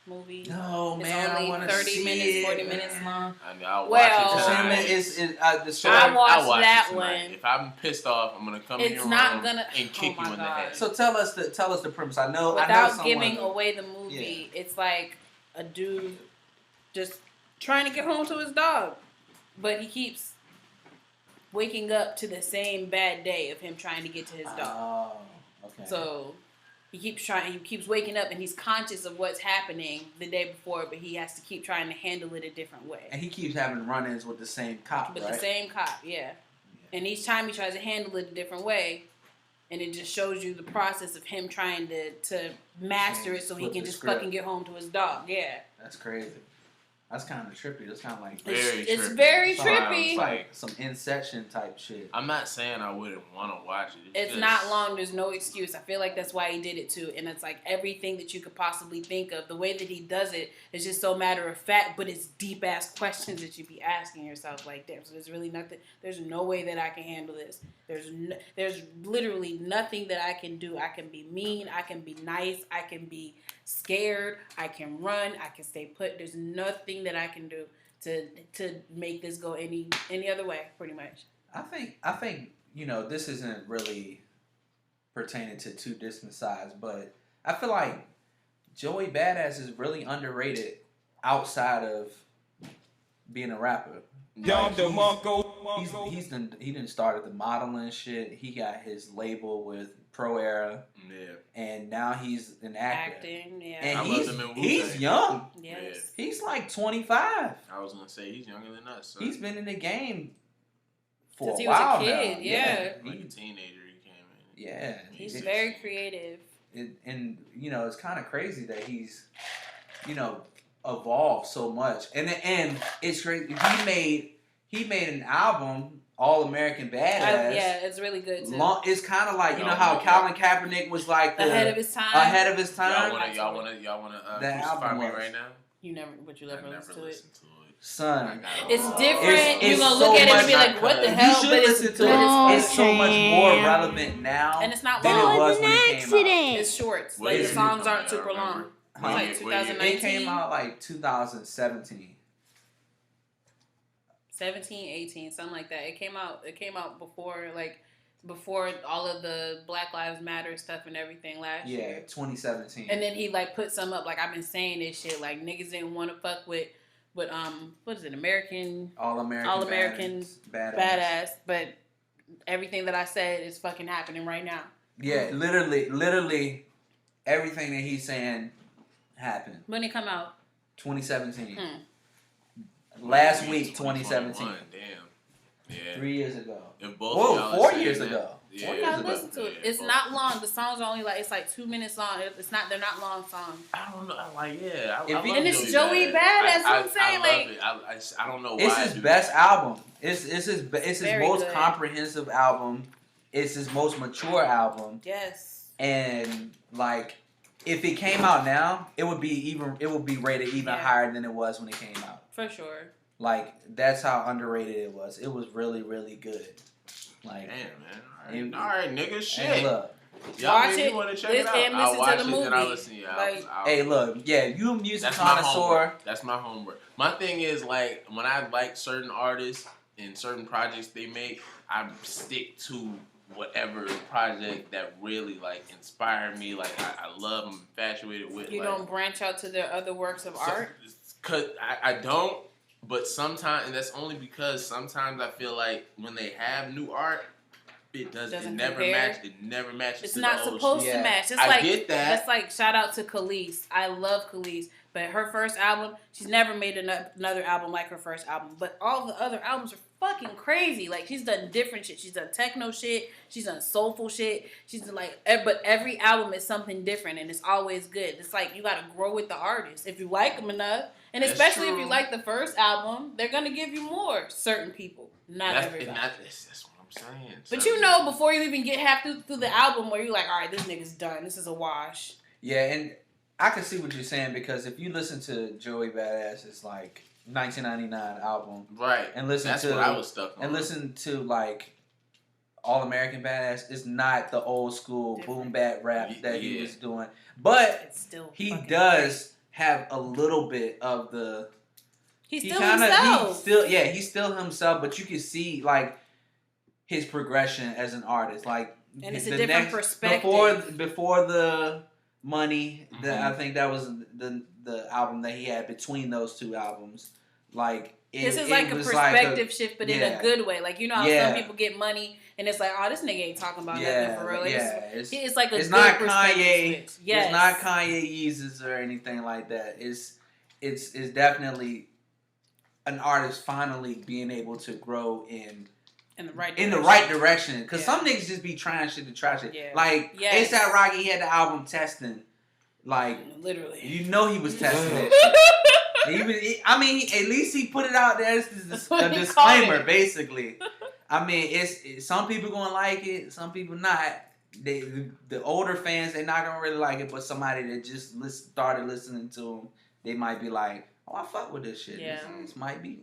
movie. No, It's man, I only want to 30 see minutes, it. 40 minutes long. I mean, I'll Well, watch it tonight. I watched I'll watch that it tonight. one. If I'm pissed off, I'm gonna come in It's your not room gonna- and kick oh you my in the God. head. So tell us the premise. I know Without someone, giving away the movie, it's like a dude just trying to get home to his dog, but he keeps waking up to the same bad day of him trying to get to his dog. Oh, okay. So he keeps waking up and he's conscious of what's happening the day before, but he has to keep trying to handle it a different way. And he keeps having run-ins with the same cop, With right? the same cop, yeah. And each time he tries to handle it a different way, and it just shows you the process of him trying to master it so he Flip can the just script. fucking get home to his dog. Yeah. That's crazy. That's kind of trippy. That's kind of like It's very trippy. It's like some Inception type shit. I'm not saying I wouldn't want to watch it. It's not long. There's no excuse. I feel like that's why he did it too. And it's like everything that you could possibly think of. The way that he does it is just so matter of fact, but it's deep ass questions that you be asking yourself. Like, damn, so there's really nothing. There's no way that I can handle this. There's literally nothing that I can do. I can be mean. I can be nice. I can be scared. I can run. I can stay put. There's nothing that I can do to make this go any other way. Pretty much. I think this isn't really pertaining to Two Distant Sides, but I feel like Joey Badass is really underrated outside of being a rapper. He didn't start the modeling shit. He got his label with Pro Era. Yeah. And now he's an actor. Acting, yeah. And I love him in Wu-Tang. he's young. Yes. He's like 25. I was gonna say he's younger than us. So. He's been in the game for Since a he was a while kid, now. yeah. like a teenager. He came in. Yeah. He's very creative. And it's kind of crazy that he's, evolved so much. And it's crazy. He made an album, All American Badass. Yeah, it's really good too. It's kind of like how Colin Kaepernick was like ahead of his time. Ahead of his time. Y'all wanna That crucify album me was- right now? You never listened to it. listened to it. Son, It's different. It's You're gonna so look at it and much be like, "What the You hell?" should But listen to Oh, it. It's so much more Sam. relevant now And it's not than long. it was It's when an it came out. accident. It's short. What Like year the did songs it come aren't out? super I remember. long. What Like year? 2019. It came out like 2017. 17, 18, something like that. It came out before all of the Black Lives Matter stuff and everything last Yeah, year. 2017. And then he put some up, like, I've been saying this shit, like, niggas didn't want to fuck with what is it, All American Badass, but everything that I said is fucking happening right now. Yeah, literally everything that he's saying happened. When it come out? 2017. Last week, 2017. 2017. Damn. Yeah. 3 years ago. If both Whoa, of y'all 4 are saying years that, ago. Yeah, 4 You years gotta ago. listen to it. Yeah, It's both. not long. The songs are only it's like 2 minutes long. They're not long songs. I don't know. I love And it's Joey Badass. That's what I'm saying. I love it. I don't know why. It's his best album. It's his Very most good. comprehensive album. It's his most mature album. Yes. And like, if it came out now, it would be rated even higher than it was when it came out. For sure. Like, that's how underrated it was. It was really, really good. Like, damn, man. All right, nigga, shit. Hey, look. Y'all Watch maybe it want to check it out. and I'll listen watch to the it movie. and I'll listen. Yeah, Hey, look. Yeah, you a music that's my connoisseur. homework. That's my homework. My thing is, like, when I like certain artists and certain projects they make, I stick to whatever project that really like inspired me. Like I love, I'm infatuated with. You like, don't branch out to their other works of art? Cause I don't, but sometimes, and that's only because sometimes I feel like when they have new art, it never matches. It never matches. It's to not the old supposed shit. to match. It's I like, get that. It's like shout out to Khalees. I love Khalees, but her first album, she's never made another album like her first album. But all the other albums are fucking crazy. Like, she's done different shit. She's done techno shit. She's done soulful shit. She's done but every album is something different, and it's always good. It's like you gotta grow with the artist if you like them enough, and That's especially true. if you like the first album, they're gonna give you more. Certain people, not everybody. That's what I'm saying. But you know, before you even get half through the album, where you're like, all right, this nigga's done. This is a wash. Yeah, and I can see what you're saying, because if you listen to Joey Badass, it's like 1999 album, right? And listen that's to what I was stuck on. And listen to like All American Badass. It's not the old school boom bap rap that he was doing, but it's still he does have a little bit of the. He's still himself. He's still himself, but you can see like his progression as an artist, like, and it's a different perspective. Before the money, I think that was the album that he had between those two albums. Like, this is like a perspective shift, but in a good way. Like, you know how some people get money and it's like, oh, this nigga ain't talking about nothing for real. Like, it's like it's not Kanye. Switch. Yes. It's not Kanye Yeezus or anything like that. It's definitely an artist finally being able to grow in the right direction. Because some niggas just be trying shit to try shit. Yeah. Like, A$AP Rocky had the album Testing. Like, literally, you know he was testing it. At least he put it out there as a disclaimer, basically. I mean, it's some people gonna like it, some people not. The older fans, they're not gonna really like it, but somebody that just started listening to him, they might be like, "Oh, I fuck with this shit. Yeah. This might be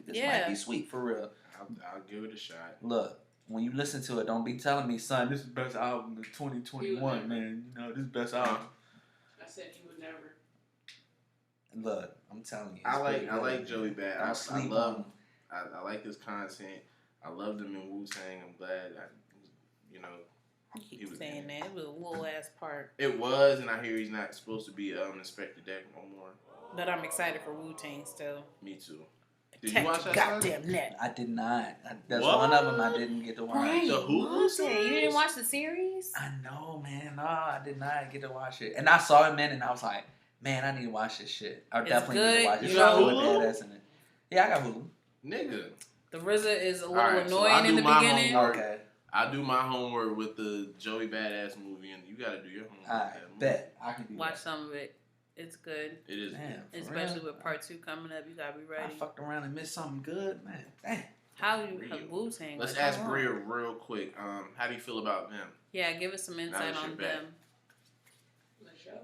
sweet for real." I'll give it a shot. Look, when you listen to it, don't be telling me, "Son, this is the best album of 2021, man. You know, this is the best album." I said you would never. Look, I'm telling you. I like Joey Badass. I love him. him. I like his content. I loved him in Wu-Tang. I'm glad he was saying that. It was a little ass part. It was, and I hear he's not supposed to be Inspector Deck no more. But I'm excited for Wu-Tang still. Me too. Did you watch that? Goddamn net. I did not. That's one of them I didn't get to watch. Right. The Hulu series? You didn't watch the series? I know, man. No, I did not get to watch it. And I saw it, man, and I was like, man, I need to watch this shit. I definitely need to watch it. You got Hulu? Badass in it. Yeah, I got Hulu. Nigga. The RZA is a little annoying in the beginning. Okay. I do my homework with the Joey Badass movie, and you got to do your homework. I bet. I can do Watch that. some of it. It's good. It is good. Especially with part 2 coming up. You got to be ready. I fucked around and missed something good, man. Damn. How you have Wu-Tang? Let's ask Bria real quick. How do you feel about them? Yeah, give us some insight on them. The show?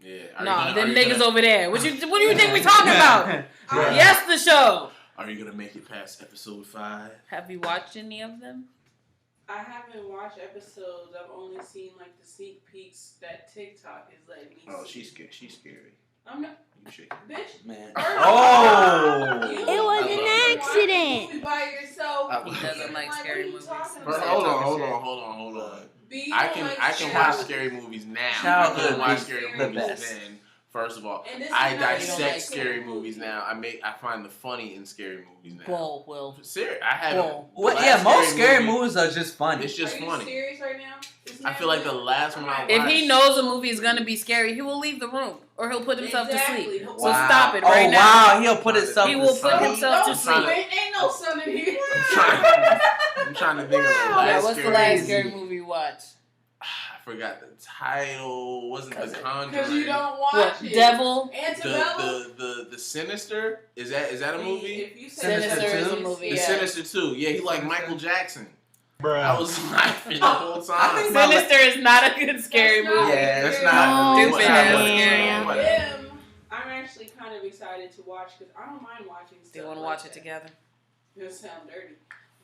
Yeah. No, them niggas over there. What do you think we talking about? Yes, the show. Are you gonna make it past episode 5? Have you watched any of them? I haven't watched episodes. I've only seen like the sneak peeks that TikTok is letting me see. Oh, she's scary. I'm not. You shaking. Bitch. Man. Oh! It was an accident. Movie by yourself. He doesn't like scary movies. Hold on. I can watch scary movies now. Childhood I couldn't watch is scary the movies best. then First of all, And this I is not dissect even scary like movies now. I find the funny in scary movies now. Whoa, Will. Serious, I haven't. Whoa. Well, the yeah, last most scary movies are just funny. It's just Are you funny. serious right now? I feel like the last one I watched. If he knows a movie is gonna be scary, he will leave the room or he'll put himself to sleep. Wow. So stop it Oh right now. wow, he'll put himself. He to will put sleep. himself to Don't sleep. sleep. Ain't no sun in here. I'm trying to think of the last Yeah, what's the scary last movie. scary movie you watched? I forgot the title. Wasn't The Conjuring? Because you don't watch What? it. Devil? Antebellum? The Sinister? Is that a movie? If you say Sinister is a two? movie. The Yeah. Sinister 2. Yeah, he like Michael Jackson. I Bruh. was laughing the whole time. think Sinister is not a good scary That's not movie. Yeah, that's scary. not Stupid it's not ass what- scary. Whatever. Them, I'm actually kind of excited to watch because I don't mind watching stuff. Do you want to like watch it that. together? It sound dirty,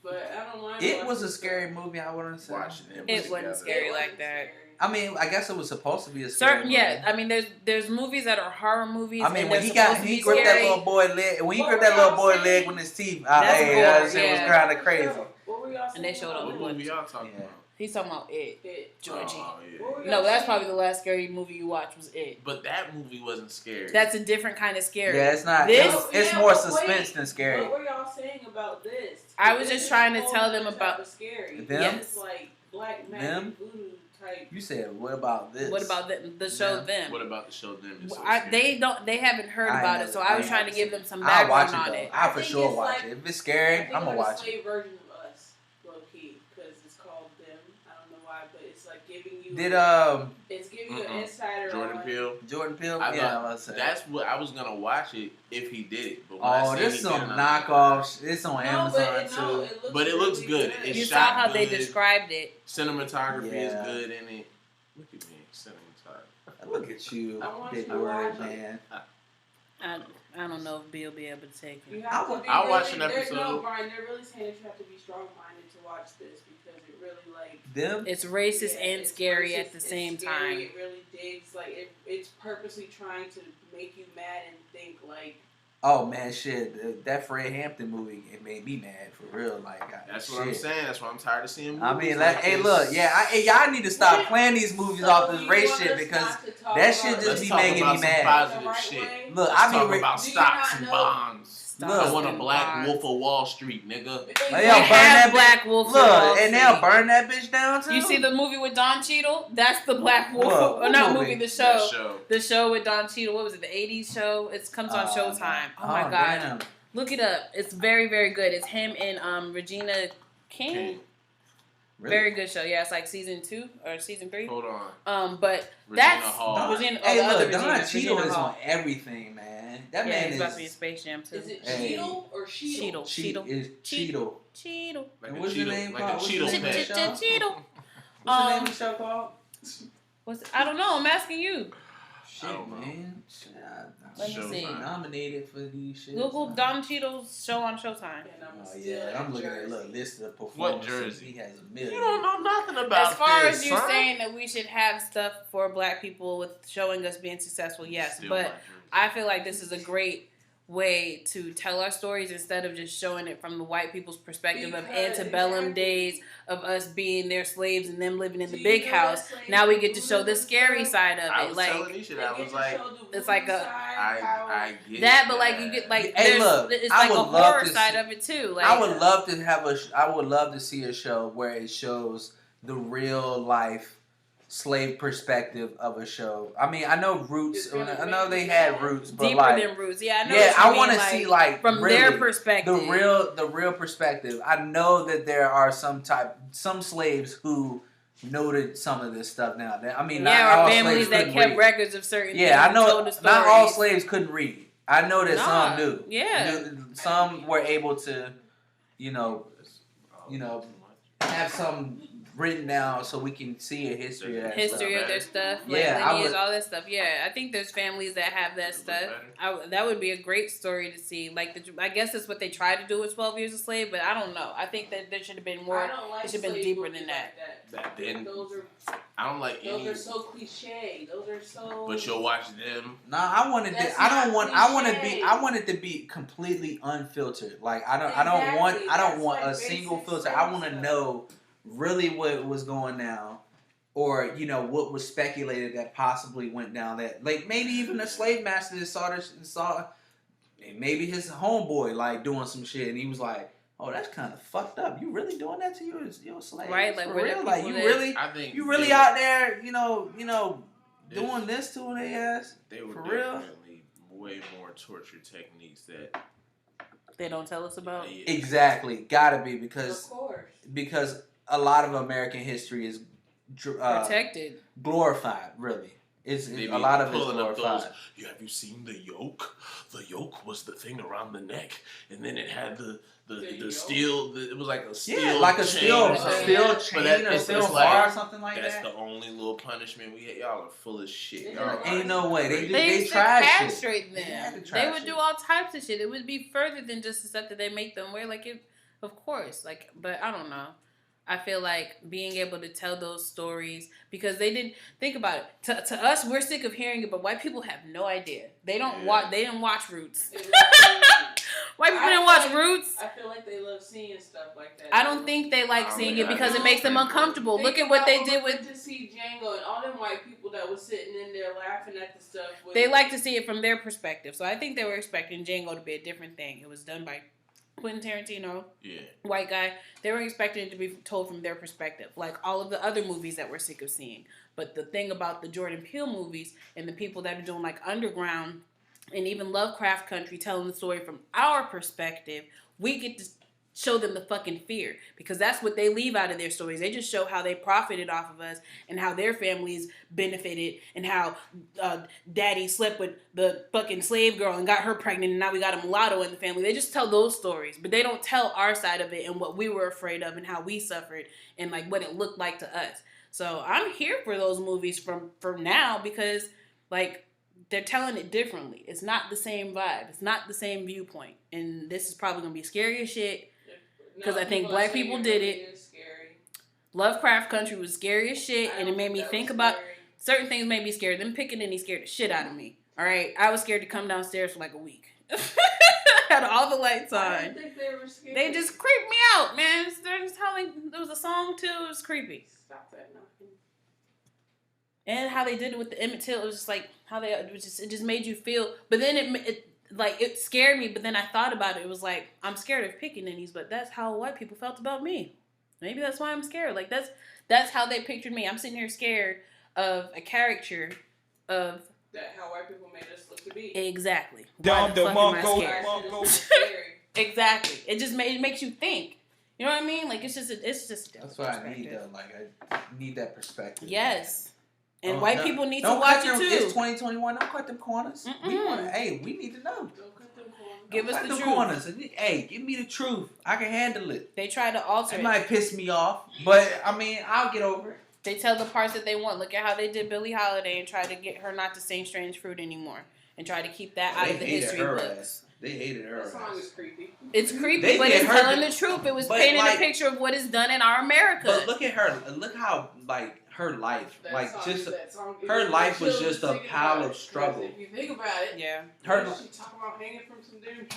but I don't mind. It watching was a stuff. scary movie. I wouldn't say. Watching It wasn't It scary like wasn't that. scary. I mean, I guess it was supposed to be a scary Certain, movie. yeah. I mean, there's movies that are horror movies. I mean, and when they're he got supposed to he be gripped that scary. little boy leg, when he What gripped were that little y'all boy saying? leg with his teeth, That's hey, gore, that shit was yeah. kind of crazy. What were y'all saying? And they showed up about What it? movie y'all talking Yeah. about? He's talking about It. It. Georgie. Oh, yeah. What were y'all No, that's saying? probably the last scary movie you watched was It. But that movie wasn't scary. That's a different kind of scary. Yeah, it's not. This- It's Yeah, more but suspense wait, than scary. What were y'all saying about this? I was This just is trying to a whole tell them nother about- type of scary. Them? Yes. It's like black Them? magic voodoo type. You said, what about this? What about the show Yeah. Them? What about the show Them? Is so I, scary? they haven't heard I about ain't it, so never- I was I trying ain't to give them some I'll watch background it on though. it. I'll I for think sure it's watch like- it. If it's I scary, think I'm gonna it watch was a it. slave version of us, low key, because it's called Them. I don't know why, but it's like giving you. Did It's giving you an Mm-mm. insider Jordan on. Peele. Jordan Peele? I Yeah, thought I was saying. that's what I was gonna watch it if he did it. But when I Oh, seen this he some did it, I was like, knockoff. It's on No, Amazon but it, too. no, it looks But it looks really good. It's You shot saw how they good. described it. Cinematography Yeah. is good in it. Look at me, cinematography. Look at you, I want big you to word, watch it. man. I don't know if Bill be able to take You it. have to be I'll really, watch an No, episode. Brian, they're really saying that you have to be strong-minded to watch this because it really like. Them? It's racist Yeah, and it's scary racist, at the it's same scary, time. It really digs like it's purposely trying to make you mad and think like. Oh man, shit! That Fred Hampton movie, it made me mad for real. Like, That's shit. what I'm saying. That's why I'm tired of seeing movies. I mean, like hey, this. look, yeah, y'all need to stop playing these movies So off this you race want shit us because not to talk that about shit it? just Let's be talk making about me some mad. positive The right shit. way? Look, Let's I talk be about Do you stocks not and know- bonds. Stocks I want a and black bonds. wolf of Wall Street, nigga. Because They We all burn that have Black Wolf. Look, of Wall and they'll Street. burn that bitch down too. You see the movie with Don Cheadle? That's the Black Wolf. What? Or not What movie, movie? the show. That show. The show with Don Cheadle. What was it? The 80s show? It comes on Showtime. Oh my god. Damn. Look it up. It's very, very good. It's him and Regina King. King. Really? Very good show. Yeah, it's like season 2 or season 3. Hold on. But Regina that's Hall. Regina, Hey, the other look, Don Regina, Cheadle Regina is Hall. on everything, man. That Yeah, man he's about to be in is. Space Jam too. Is it Hey. Cheadle or Cheadle? Cheadle. Is Cheadle. Cheadle. Like And a what's the Cheeto, name like called? a What's Cheeto the name of the pet. show? Cheadle. What's the name of the show called? I don't know. I'm asking you. Shit, don't know. man. Let me Showtime. see. Nominated for these shit. Google Don Cheadle's show on Showtime. And I'm Oh still yeah, I'm in looking at a Jersey. little list of What performances. Jersey? He has a You million. don't know nothing about As far this, as you're son. saying that we should have stuff for black people with showing us being successful, yes. Still But black Jersey. I feel like this is a great way to tell our stories instead of just showing it from the white people's perspective of Because antebellum exactly. days of us being their slaves and them living in the Do you big know house. that slaves Now we get to do show the this scary stuff? side of I it. was Like telling Nisha, I They was get to like, show the it's like voodoo a- side, how- I get that, but like you get like Hey, there's look, it's I like a would love horror to side see- of it too. Like I would love to have I would love to see a show where it shows the real life slave perspective of a show. I mean, I know Roots. It's gonna I know make they you had mad. Roots, but deeper like, than roots. Yeah, I know. yeah, what you I mean, want to see like from really, their perspective. the real perspective. I know that there are some slaves who noted some of this stuff now. I mean, not Yeah, all or families slaves that couldn't kept read. records of certain Yeah, I things. know. and told the Not all stories. slaves couldn't read. I know that Nah, some knew. yeah. Some were able to, you know, have some written down so we can see a history of that History stuff. of their stuff, like Yeah, I lineage, would- all that stuff. Yeah, I think there's families that have that stuff. That would be a great story to see. Like, I guess that's what they tried to do with 12 Years a Slave, but I don't know. I think that there should have been more. I don't like it should have been slave deeper movies than that. like That didn't. Those I don't like are any. so cliche. Those are so. But you'll watch them. Nah, I wanted. That's I don't not want. I want to cliche. be. I want it to be completely unfiltered. Like I don't. I don't want. I don't That's want like a single basic filter. I want to stuff. know really what was going down or what was speculated that possibly went down, that like maybe even a slave master that saw maybe his homeboy like doing some shit, and he was like, "Oh, that's kind of fucked up. You really doing that to your slave? Right, like for were real? there Like people you really out there, doing this to their ass? They were for real? definitely way more torture techniques that they don't tell us about. Yeah. Exactly, gotta be Of course. because a lot of American history is Protected, glorified. Really, it's They a lot of it's pulling up glorified. Have you seen the yoke? The yoke was the thing around the neck, and then it had the steel. It was like a steel, like a chain steel or something. chain But or steel it's bar or something like that's that. the only little punishment we had. Y'all are full of shit. Yeah. Y'all Ain't no way they they used to trash it. castrate them. Yeah, They would do all types of shit. It would be further than just the stuff that they make them wear. Like it, of course. Like, but I don't know. I feel like being able to tell those stories, because they didn't think about it. To us, we're sick of hearing it, but white people have no idea. They don't watch. They didn't watch Roots. White people didn't watch Roots. I feel like they love seeing stuff like that. I don't think they like seeing it because it makes them uncomfortable. Look at what they did with. To see Django and all them white people that was sitting in there laughing at the stuff. They like to see it from their perspective, so I think they were expecting Django to be a different thing. It was done by Quentin Tarantino, white guy. They were expecting it to be told from their perspective, like all of the other movies that we're sick of seeing. But the thing about the Jordan Peele movies and the people that are doing like Underground and even Lovecraft Country, telling the story from our perspective, we get to show them the fucking fear, because that's what they leave out of their stories. They just show how they profited off of us and how their families benefited and how daddy slept with the fucking slave girl and got her pregnant and now we got a mulatto in the family. They just tell those stories, but they don't tell our side of it and what we were afraid of and how we suffered and like what it looked like to us. So I'm here for those movies from now, because like they're telling it differently. It's not the same vibe. It's not the same viewpoint. And this is probably going to be scary as shit. Because I think black people did it. Lovecraft Country was scary as shit, and it made me think about certain things. Made me scared. Them Pickaninny scared the shit out of me. All right, I was scared to come downstairs for like a week. Had all the lights on. I didn't think they were scared. They just creeped me out, man. They're just telling. There was a song too. It was creepy. Stop that knocking. And how they did it with the Emmett Till, it was just like how they it just made you feel. But then it scared me, but then I thought about it. It was like, I'm scared of pickaninnies, but that's how white people felt about me. Maybe that's why I'm scared. Like that's how they pictured me. I'm sitting here scared of a caricature of that how white people made us look to be. Exactly. Why the fuck am I scared? Exactly. It makes you think. You know what I mean? Like it's just that's what I need though. Like I need that perspective. Yes. And white people need to watch it too. It's 2021. Don't cut them corners. We need to know. Don't cut them corners. Give us the truth. Corners. Hey, give me the truth. I can handle it. They try to alter it. It might piss me off, but I mean, I'll get over it. They tell the parts that they want. Look at how they did Billie Holiday and tried to get her not to sing Strange Fruit anymore. And try to keep that out of the history books. They hated her. That song is creepy. It's creepy, but it's telling the truth. It was painting a picture of what is done in our America. But look at her. Look how, like, her life. Her life was just a pile of struggle. If you think about it. Yeah. She talking about hanging from some dude.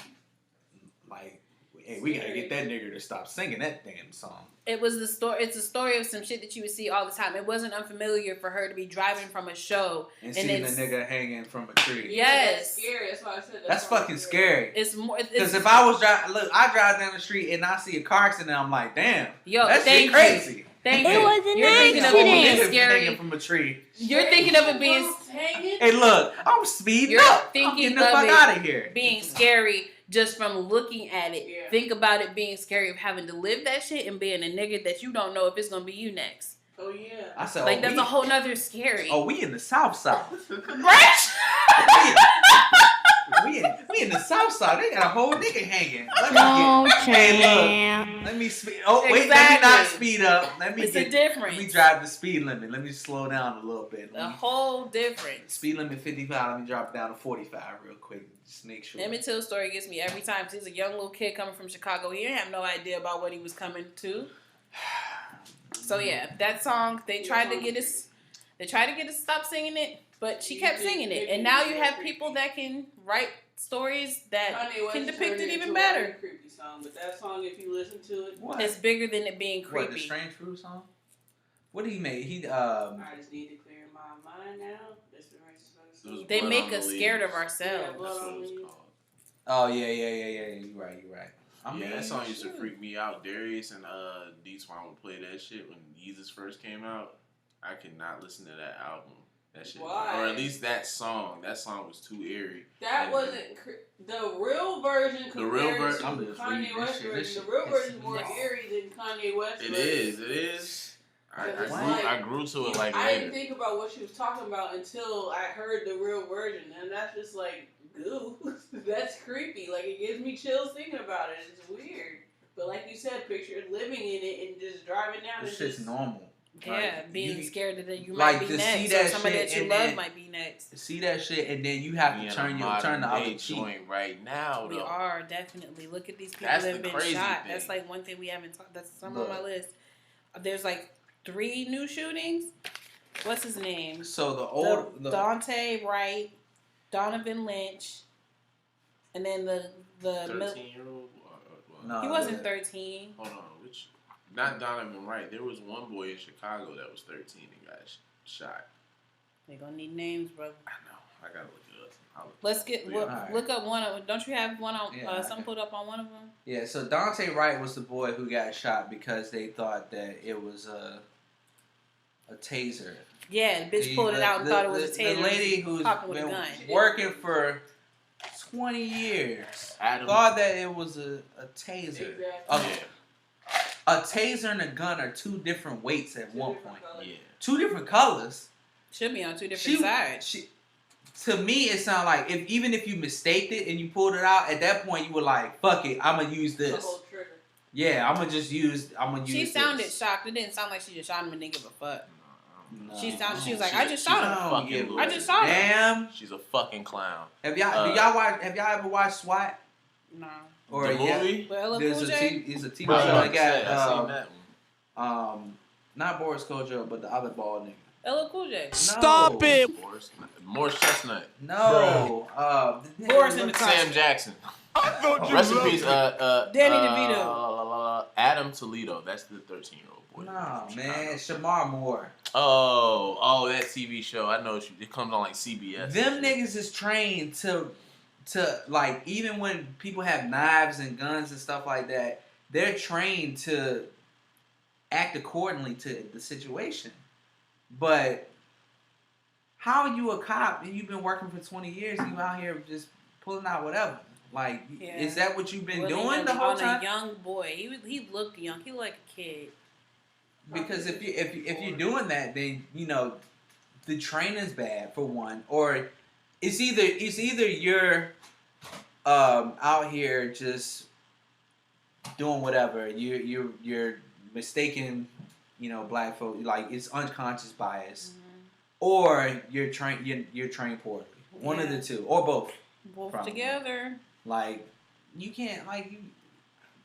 Like, hey, we gotta get that nigga to stop singing that damn song. It was the story. It's a story of some shit that you would see all the time. It wasn't unfamiliar for her to be driving from a show and seeing a nigga hanging from a tree. Yes, that's scary. That's why I said that's fucking scary. It's more because if I was driving, look, I drive down the street and I see a car accident, I'm like, damn, yo, that's shit crazy. Thank you. It was an You're thinking of it being scary. Hanging from a tree. You're thinking of it being. Hey, look, I'm speeding You're up. thinking I'm getting the of fuck it out of here. Being scary just from looking at it. Yeah. Think about it being scary of having to live that shit and being a nigga that you don't know if it's gonna be you next. Oh yeah. I said, like that's a whole nother scary. Oh, we in the South Side. Right? we in the South Side. They got a whole nigga hanging. Let me speed. Oh wait, exactly. let me not speed up. It's a difference. Let me drive the speed limit. Let me slow down a little bit. A whole difference. Speed limit 55. Let me drop it down to 45 real quick. Just make sure. Emmett Till's story gets me every time. He's a young little kid coming from Chicago. He didn't have no idea about what he was coming to. So yeah, that song they tried to get us. They tried to get us to stop singing it, but she kept singing it. And now you have people that can write stories that can depict it even better. Creepy song, but that song, if you listen to it, what? It's bigger than it being creepy. What, the Strange Fruit song? What did he make? I just need to clear my mind now. They Blood make on the us Leaves. scared of Yeah, ourselves. Blood That's on what it was the called. Oh yeah. You're right. I mean, That song used to shit. freak me out. Darius and D-Swan would play that shit when Yeezus first came out. I could not listen to that album. That shit, Why? or at least that song. That song was too eerie. That And wasn't the real version. The real compared version? I'm to just Kanye reading West this version. shit. The real This version shit is more is- eerie than Kanye West. It version. is. I Like, grew to it like I later. didn't think about what she was talking about until I heard the real version, and that's just like, goo. That's creepy. Like, it gives me chills thinking about it. It's weird. But like you said, picture living in it and just driving down. This and shit's just, normal. Yeah, Like, being scared that you like, might be to see next, that or somebody shit that you and love then- might be next. See that shit, and then you have We to in turn a the modern other day cheek. joint right now, We though. are definitely. Look at these people That's that the have been crazy shot. thing. That's like one thing we haven't talked. That's some Look. on my list. There's like 3 new shootings. What's his name? So the Dante Wright, Donovan Lynch, and then the 13-year-old. No. he wasn't 13. Hold on, not Donovan Wright. There was one boy in Chicago that was 13 and got shot. They're gonna need names, brother. I know. I gotta look it up. Let's get Alright. look up one of. Don't you have one on? Yeah, Some put up on one of them. Yeah, so Dante Wright was the boy who got shot because they thought that it was a taser. Yeah, the bitch pulled it out and thought it was a taser. The lady who's popping with a been gun. working for 20 years Adam. thought that it was a taser. Exactly. A taser and a gun are 2 different weights at one point. Yeah. 2 different colors. Should be on 2 different sides. To me, it sounded like even if you mistaked it and you pulled it out, at that point you were like, "Fuck it, I'm gonna use The this." whole trigger. Yeah, I'm gonna use. She sounded this. shocked. It didn't sound like she just shot him and didn't give a fuck. No. She was like, I just shot him. I don't give a I just shot him. damn. She's a fucking clown. Have y'all ever watched SWAT? No. Or The movie? Well, LL There's Cool a J? TV show Bro, that I got seen that one. not Boris Kojo, but the other bald nigga. LL Cool J. Stop it! Morris Chestnut. No. Boris in the Sam Jackson. I thought you Rest in loved peace. Danny DeVito. Adam Toledo. That's the 13-year-old boy. Nah, from man, Chicago. Shamar Moore. Oh, that TV show. I know it comes on like CBS. Them niggas is trained to like, even when people have knives and guns and stuff like that, they're trained to act accordingly to the situation. But how are you a cop and you've been working for 20 years and you out here just pulling out whatever? Like, Yeah. is that what you've been Really doing the whole time? A young boy. He looked young. He looked like a kid. Because if you're doing that, then the training's bad for one, or it's either you're out here just doing whatever, you're mistaking black folk, like it's unconscious bias, or you're trained poorly. One of the two, or both. Both Probably. together. Like you can't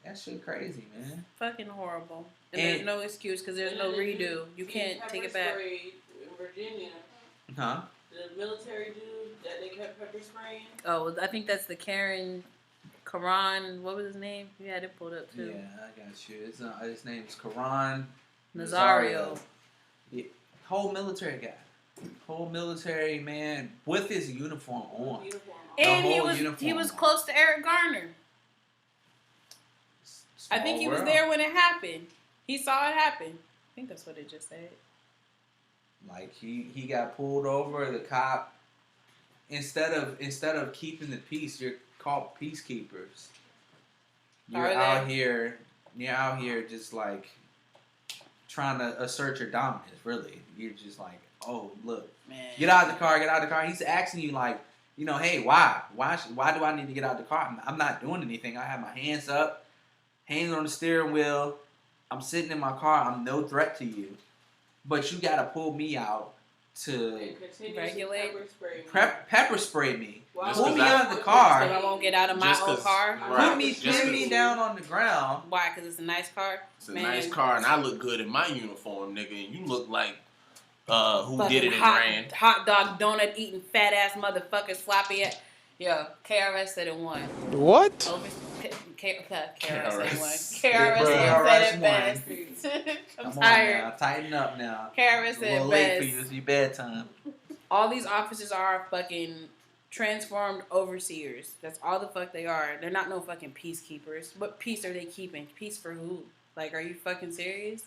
that shit crazy, man. Fucking horrible. And And- there's no excuse because there's no redo. You can't take it back. In Virginia, Huh? the military dude that they kept pepper spraying. Oh, I think that's the Karan. What was his name? You had it pulled up too. Yeah, I got you. His name is Karan Nazario. Yeah, whole military guy. Whole military man with his uniform on. Uniform. And he whole was uniform. close to Eric Garner. I think he was there when it happened. He saw it happen. I think that's what it just said. Like he got pulled over. The cop, instead of keeping the peace, you're called peacekeepers. You're out here just like trying to assert your dominance. Really, you're just like, oh look, Man. get out of the car. He's asking you like, hey, why do I need to get out of the car? I'm not doing anything. I have my hands up, hands on the steering wheel. I'm sitting in my car. I'm no threat to you, but you gotta pull me out to And continuously Regulate. pepper spray me. pepper spray me. Wow. Pull me Just 'cause out of the So car. I won't get out of my Just own 'cause- car. Right. Pin me down on the ground. Why? Because it's a nice car. It's a nice car, and I look good in my uniform, nigga. And you look like who Fucking did it and hot, ran. hot dog donut eating fat ass motherfuckers floppy at. Yeah, KRS said it won. What? Over, KRS-One said it best. I'm Come on tired. now, tighten up now. KRS It's a said little late for best. you. It's your bedtime. All these officers are fucking transformed overseers. That's all the fuck they are. They're not no fucking peacekeepers. What peace are they keeping? Peace for who? Like, are you fucking serious?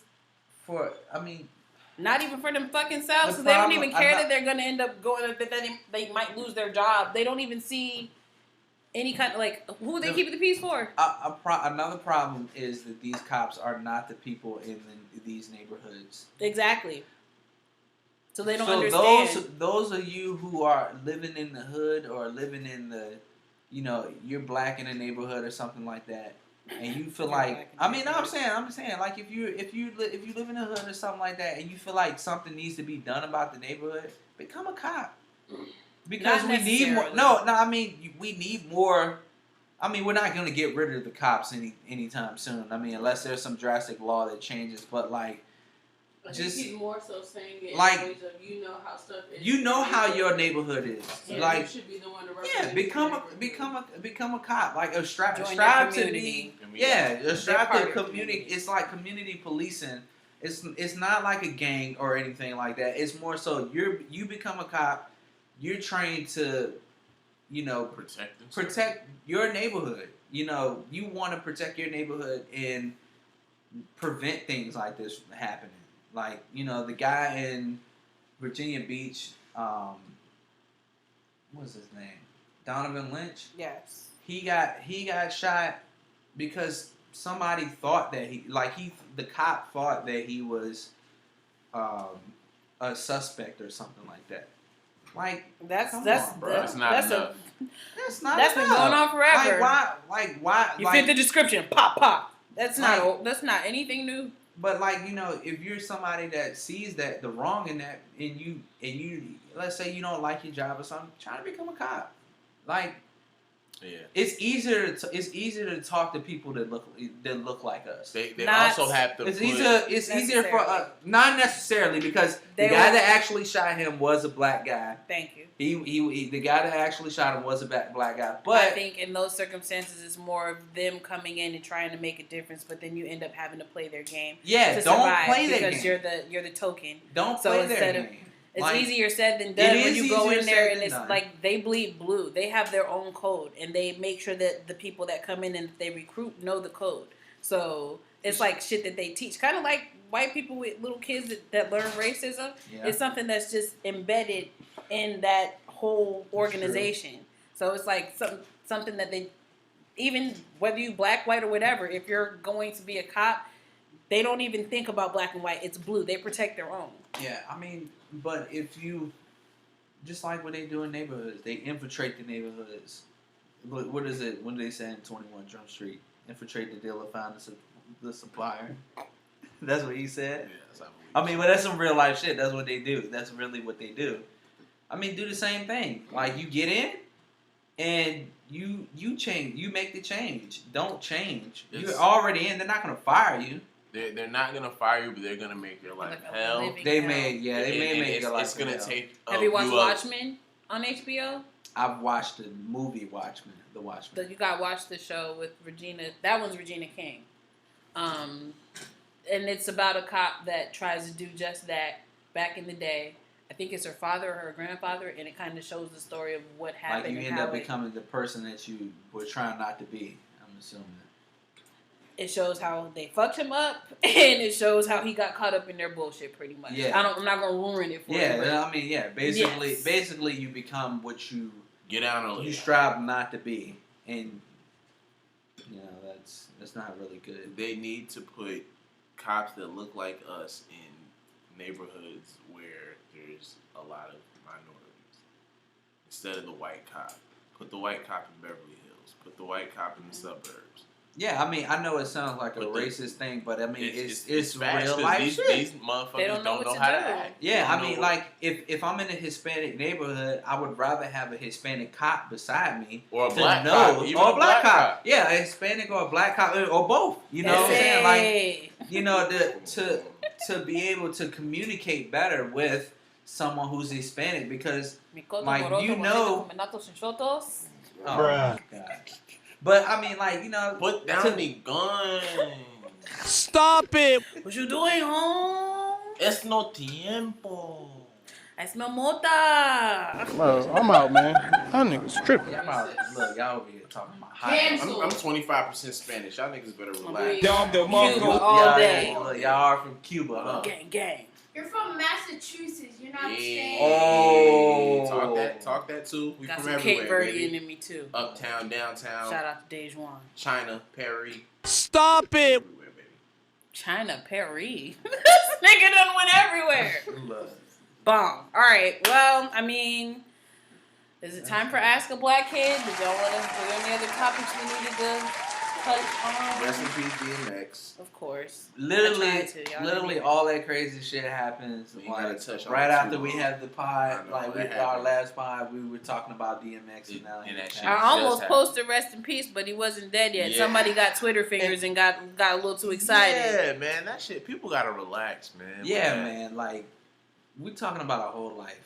Not even for them fucking selves. So they don't even care that they're gonna end up going. That they might lose their job. They don't even see any kind of like who are they keeping the peace for? Another problem is that these cops are not the people in these neighborhoods. Exactly. So they don't understand. Those of you who are living in the hood or living in the, you're black in a neighborhood or something like that, and you feel like, I'm saying, like if you live in a hood or something like that, and you feel like something needs to be done about the neighborhood, become a cop. Because we need more. We need more. I mean, we're not going to get rid of the cops anytime soon. I mean, unless there's some drastic law that changes. But like, he's more so saying it like, in ways of how stuff is. You know how your neighborhood is. Yeah, like, you should be the one to represent. Yeah, become a cop. Like strive to be. Strive to community. It's like community policing. It's not like a gang or anything like that. It's more so you become a cop. You're trained to, protect your neighborhood. You want to protect your neighborhood and prevent things like this from happening. Like, the guy in Virginia Beach, what was his name? Donovan Lynch? Yes. He got shot because somebody thought that the cop thought that he was a suspect or something like that. Like, that's not enough. That's not That's been going on forever. Why? You fit the description. Pop. That's not anything new. But if you're somebody that sees that the wrong in that, and you let's say you don't like your job or something, try to become a cop. Like, yeah, it's easier to talk to people that look like us. They also have to. It's easier for us, not necessarily, because the guy that actually shot him was a black guy. Thank you. He the guy that actually shot him was a black guy. But I think in those circumstances, it's more of them coming in and trying to make a difference, but then you end up having to play their game. Yeah, to don't survive play their because game. you're the token. Don't play their game. It's easier said than done when you go in there and it's like they bleed blue. They have their own code and they make sure that the people that come in and they recruit know the code. So it's like shit that they teach. Kind of like white people with little kids that learn racism. Yeah. It's something that's just embedded in that whole organization. So it's like something that they, even whether you black, white, or whatever, if you're going to be a cop, they don't even think about black and white. It's blue. They protect their own. Yeah, I mean, but if you, just like what they do in neighborhoods, they infiltrate the neighborhoods. What is it? What do they say in 21 Jump Street? Infiltrate the dealer, find the supplier. That's what he said? Yeah, that's that's some real life shit. That's what they do. That's really what they do. I mean, do the same thing. Like, you get in, and you change. You make the change. Don't change. You're already in. They're not going to fire you. They're not gonna fire you, but they're gonna make your life hell. They may make your life. It's gonna take. Have you watched Watchmen on HBO? I've watched the movie Watchmen. The Watchmen. You got to watch the show with Regina. That one's Regina King. And it's about a cop that tries to do just that. Back in the day, I think it's her father or her grandfather, and it kind of shows the story of what happened. Like, you end up becoming the person that you were trying not to be. I'm assuming. It shows how they fucked him up, and it shows how he got caught up in their bullshit, pretty much. Yeah. I'm not gonna ruin it for you. Yeah, I mean, basically, you become what you get out of. You strive not to be, and that's not really good. They need to put cops that look like us in neighborhoods where there's a lot of minorities instead of the white cop. Put the white cop in Beverly Hills. Put the white cop in the suburbs. Yeah, I mean, I know it sounds like a racist thing, but I mean, it's real life these, shit. These motherfuckers don't know how to act. Yeah, I mean, like, if I'm in a Hispanic neighborhood, I would rather have a Hispanic cop beside me. Or a black cop. Even or a black cop. Yeah, a Hispanic or a black cop, or both. You know what I'm saying? Like, to be able to communicate better with someone who's Hispanic, because, like, Oh, my God. But I mean, like, you know, Put down the gun. Stop it. What you doing, home? Es no tiempo. I smell mota. Bro, I'm out, man. That nigga's tripping. Look, y'all over here talking about hot. Cancel. I'm 25% Spanish. Y'all niggas better relax. Cuba all day. Look, y'all are from Cuba, huh? Gang, gang. You're from Massachusetts. You're not staying. Oh. Talk that too. We Got from some everywhere, Cape baby. Verdean in me too. Uptown, downtown, Shout out to Dejuan. China, Perry. Stop it. Everywhere, baby. China, Perry. This nigga done went everywhere. Bomb. All right. Well, I mean, is it time for Ask a Black Kid? Did y'all want to? Were there any other topics we needed to touch on? Rest in peace, DMX. Of course. Literally, all that crazy shit happens. You gotta touch on right it after too, we though. had the pod, I know, like that our happened. last pod, we were talking about DMX and now And that shit. I Just almost happened. posted rest in peace, but he wasn't dead yet. Yeah. Somebody got Twitter fingers and got a little too excited. Yeah, man, that shit. People gotta relax, man. Yeah, man. Like, we're talking about a whole life.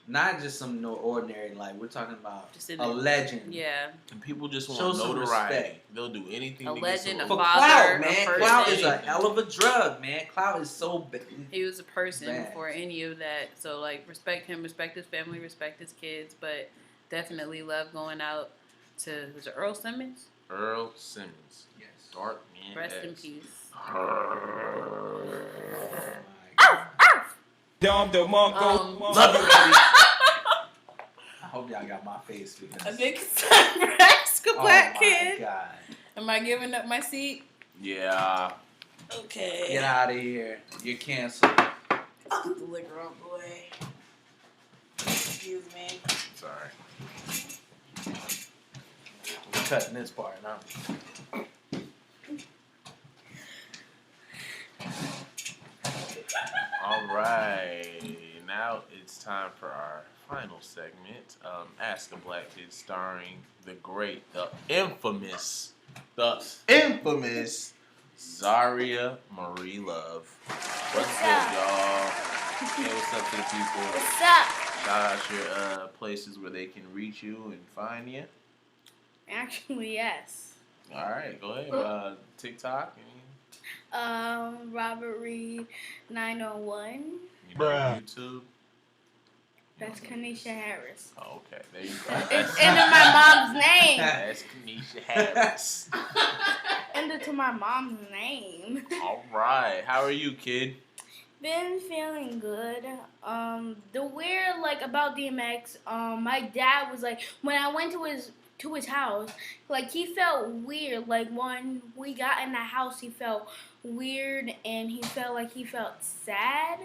Not just some ordinary life. We're talking about Just in a the- legend. Yeah. And people just Show want some notoriety. respect. They'll do anything A to legend, get a some For father, clout, a man. person. Clout is a hell of a drug, man. Clout is so big. He was a person Bad. before any of that. So, like, respect him, respect his family, respect his kids, but definitely love going out to, was it Earl Simmons? Earl Simmons. Yes. Dark man. Rest in X. peace. Dom the monk. Love you, buddy. I hope y'all got my face because. I think it's time for Ask a Black Oh Kid. my God. Am I giving up my seat? Yeah. Okay. Get out of here. You're canceled. Let's get the liquor out the way. Excuse me. Sorry. We're cutting this part now. All right. Now it's time for our final segment, Ask a Black Kid, starring the great, the infamous Zaria Marie Love. What's good, y'all? Hey, what's up to the people? What's up? Shout out your places where they can reach you and find you. Actually, yes. All right, go ahead. TikTok. Robert Reed 901. You know, YouTube. That's Kanisha Harris. Oh, okay, there you go. It's into my mom's name. That's Kanisha Harris. Into my mom's name. All right, how are you, kid? Been feeling good. The weird like about DMX. My dad was like when I went to his house, like he felt weird. Like when we got in the house, he felt weird and he felt sad.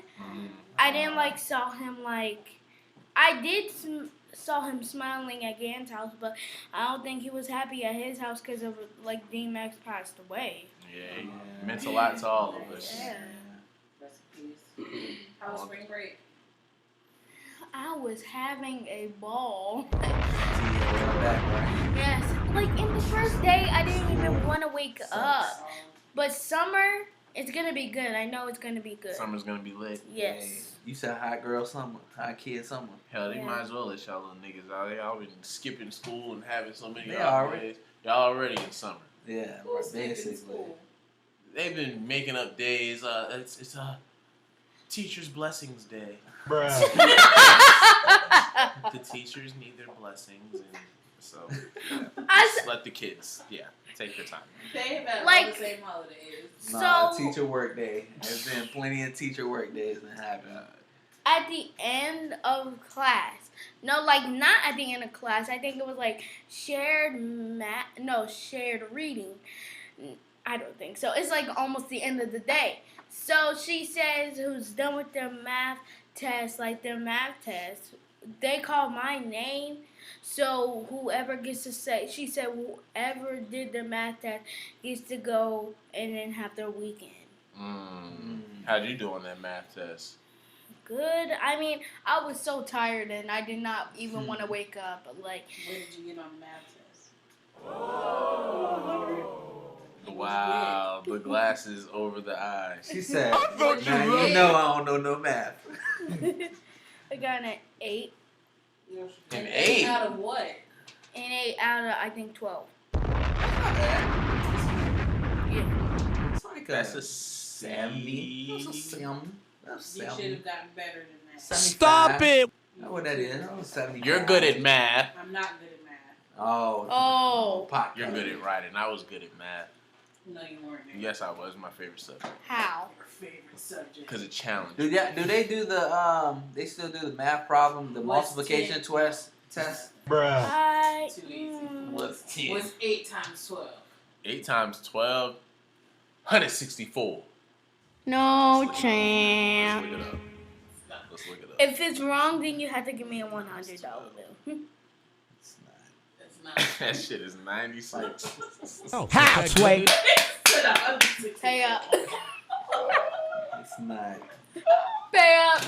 I didn't like saw him like. I did saw him smiling at Gann's house, but I don't think he was happy at his house because of like DMX passed away. Yeah, it meant a lot to all of us. Yeah. Rest in peace. How was spring break? I was having a ball. Back, right? Yes, like in the first day, I didn't even want to wake up. But summer, it's gonna be good. I know it's gonna be good. Summer's gonna be lit. Yes. Hey, you said hot girl summer, hot kid summer. Hell, they Yeah. might as well let y'all little niggas out. Y'all been skipping school and having so many They holidays. Y'all already in summer. Yeah, Who's skipping basically. school? They've been making up days. It's Teacher's Blessings Day. The teachers need their blessings, and so yeah, just let the kids, take their time. They've had all Like- the same holidays. Nah, So- teacher work day. There's been plenty of teacher work days that happen. At the end of class, no, like not at the end of class. I think it was like shared reading. I don't think so. It's like almost the end of the day. So she says, "Who's done with their math test? Like their math test." They call my name, so whoever gets to say, she said, whoever did their math test gets to go and then have their weekend. How'd you do on that math test? Good. I mean, I was so tired and I did not even want to wake up. But like, What did you get on the math test? Wow, the glasses over the eyes. She said, "Now you know I don't know no math." I got an 8. An 8? Out of what? An 8 out of I think 12. not bad. Yeah. It's like That's a 70. That's a 70. That's You should 70. have gotten better than that. 75. Stop it. I know what that is. That was 75. You're good at math. I'm not good at math. Oh. Podcast. You're good at writing. I was good at math. No, you weren't. Yes, I was. My favorite subject. How? Your favorite subject. Because it challenged. Do they do the they still do the math problem, the What's multiplication 10? test? I. Too easy. What's 10? What's 8 times 12? 8 times 12, 164. No Let's look it chance. up. Let's look it up. If it's wrong, then you have to give me a $100 bill. It's not. It's not. That shit is 96. How, Sway? Pay up. It's not. Pay up.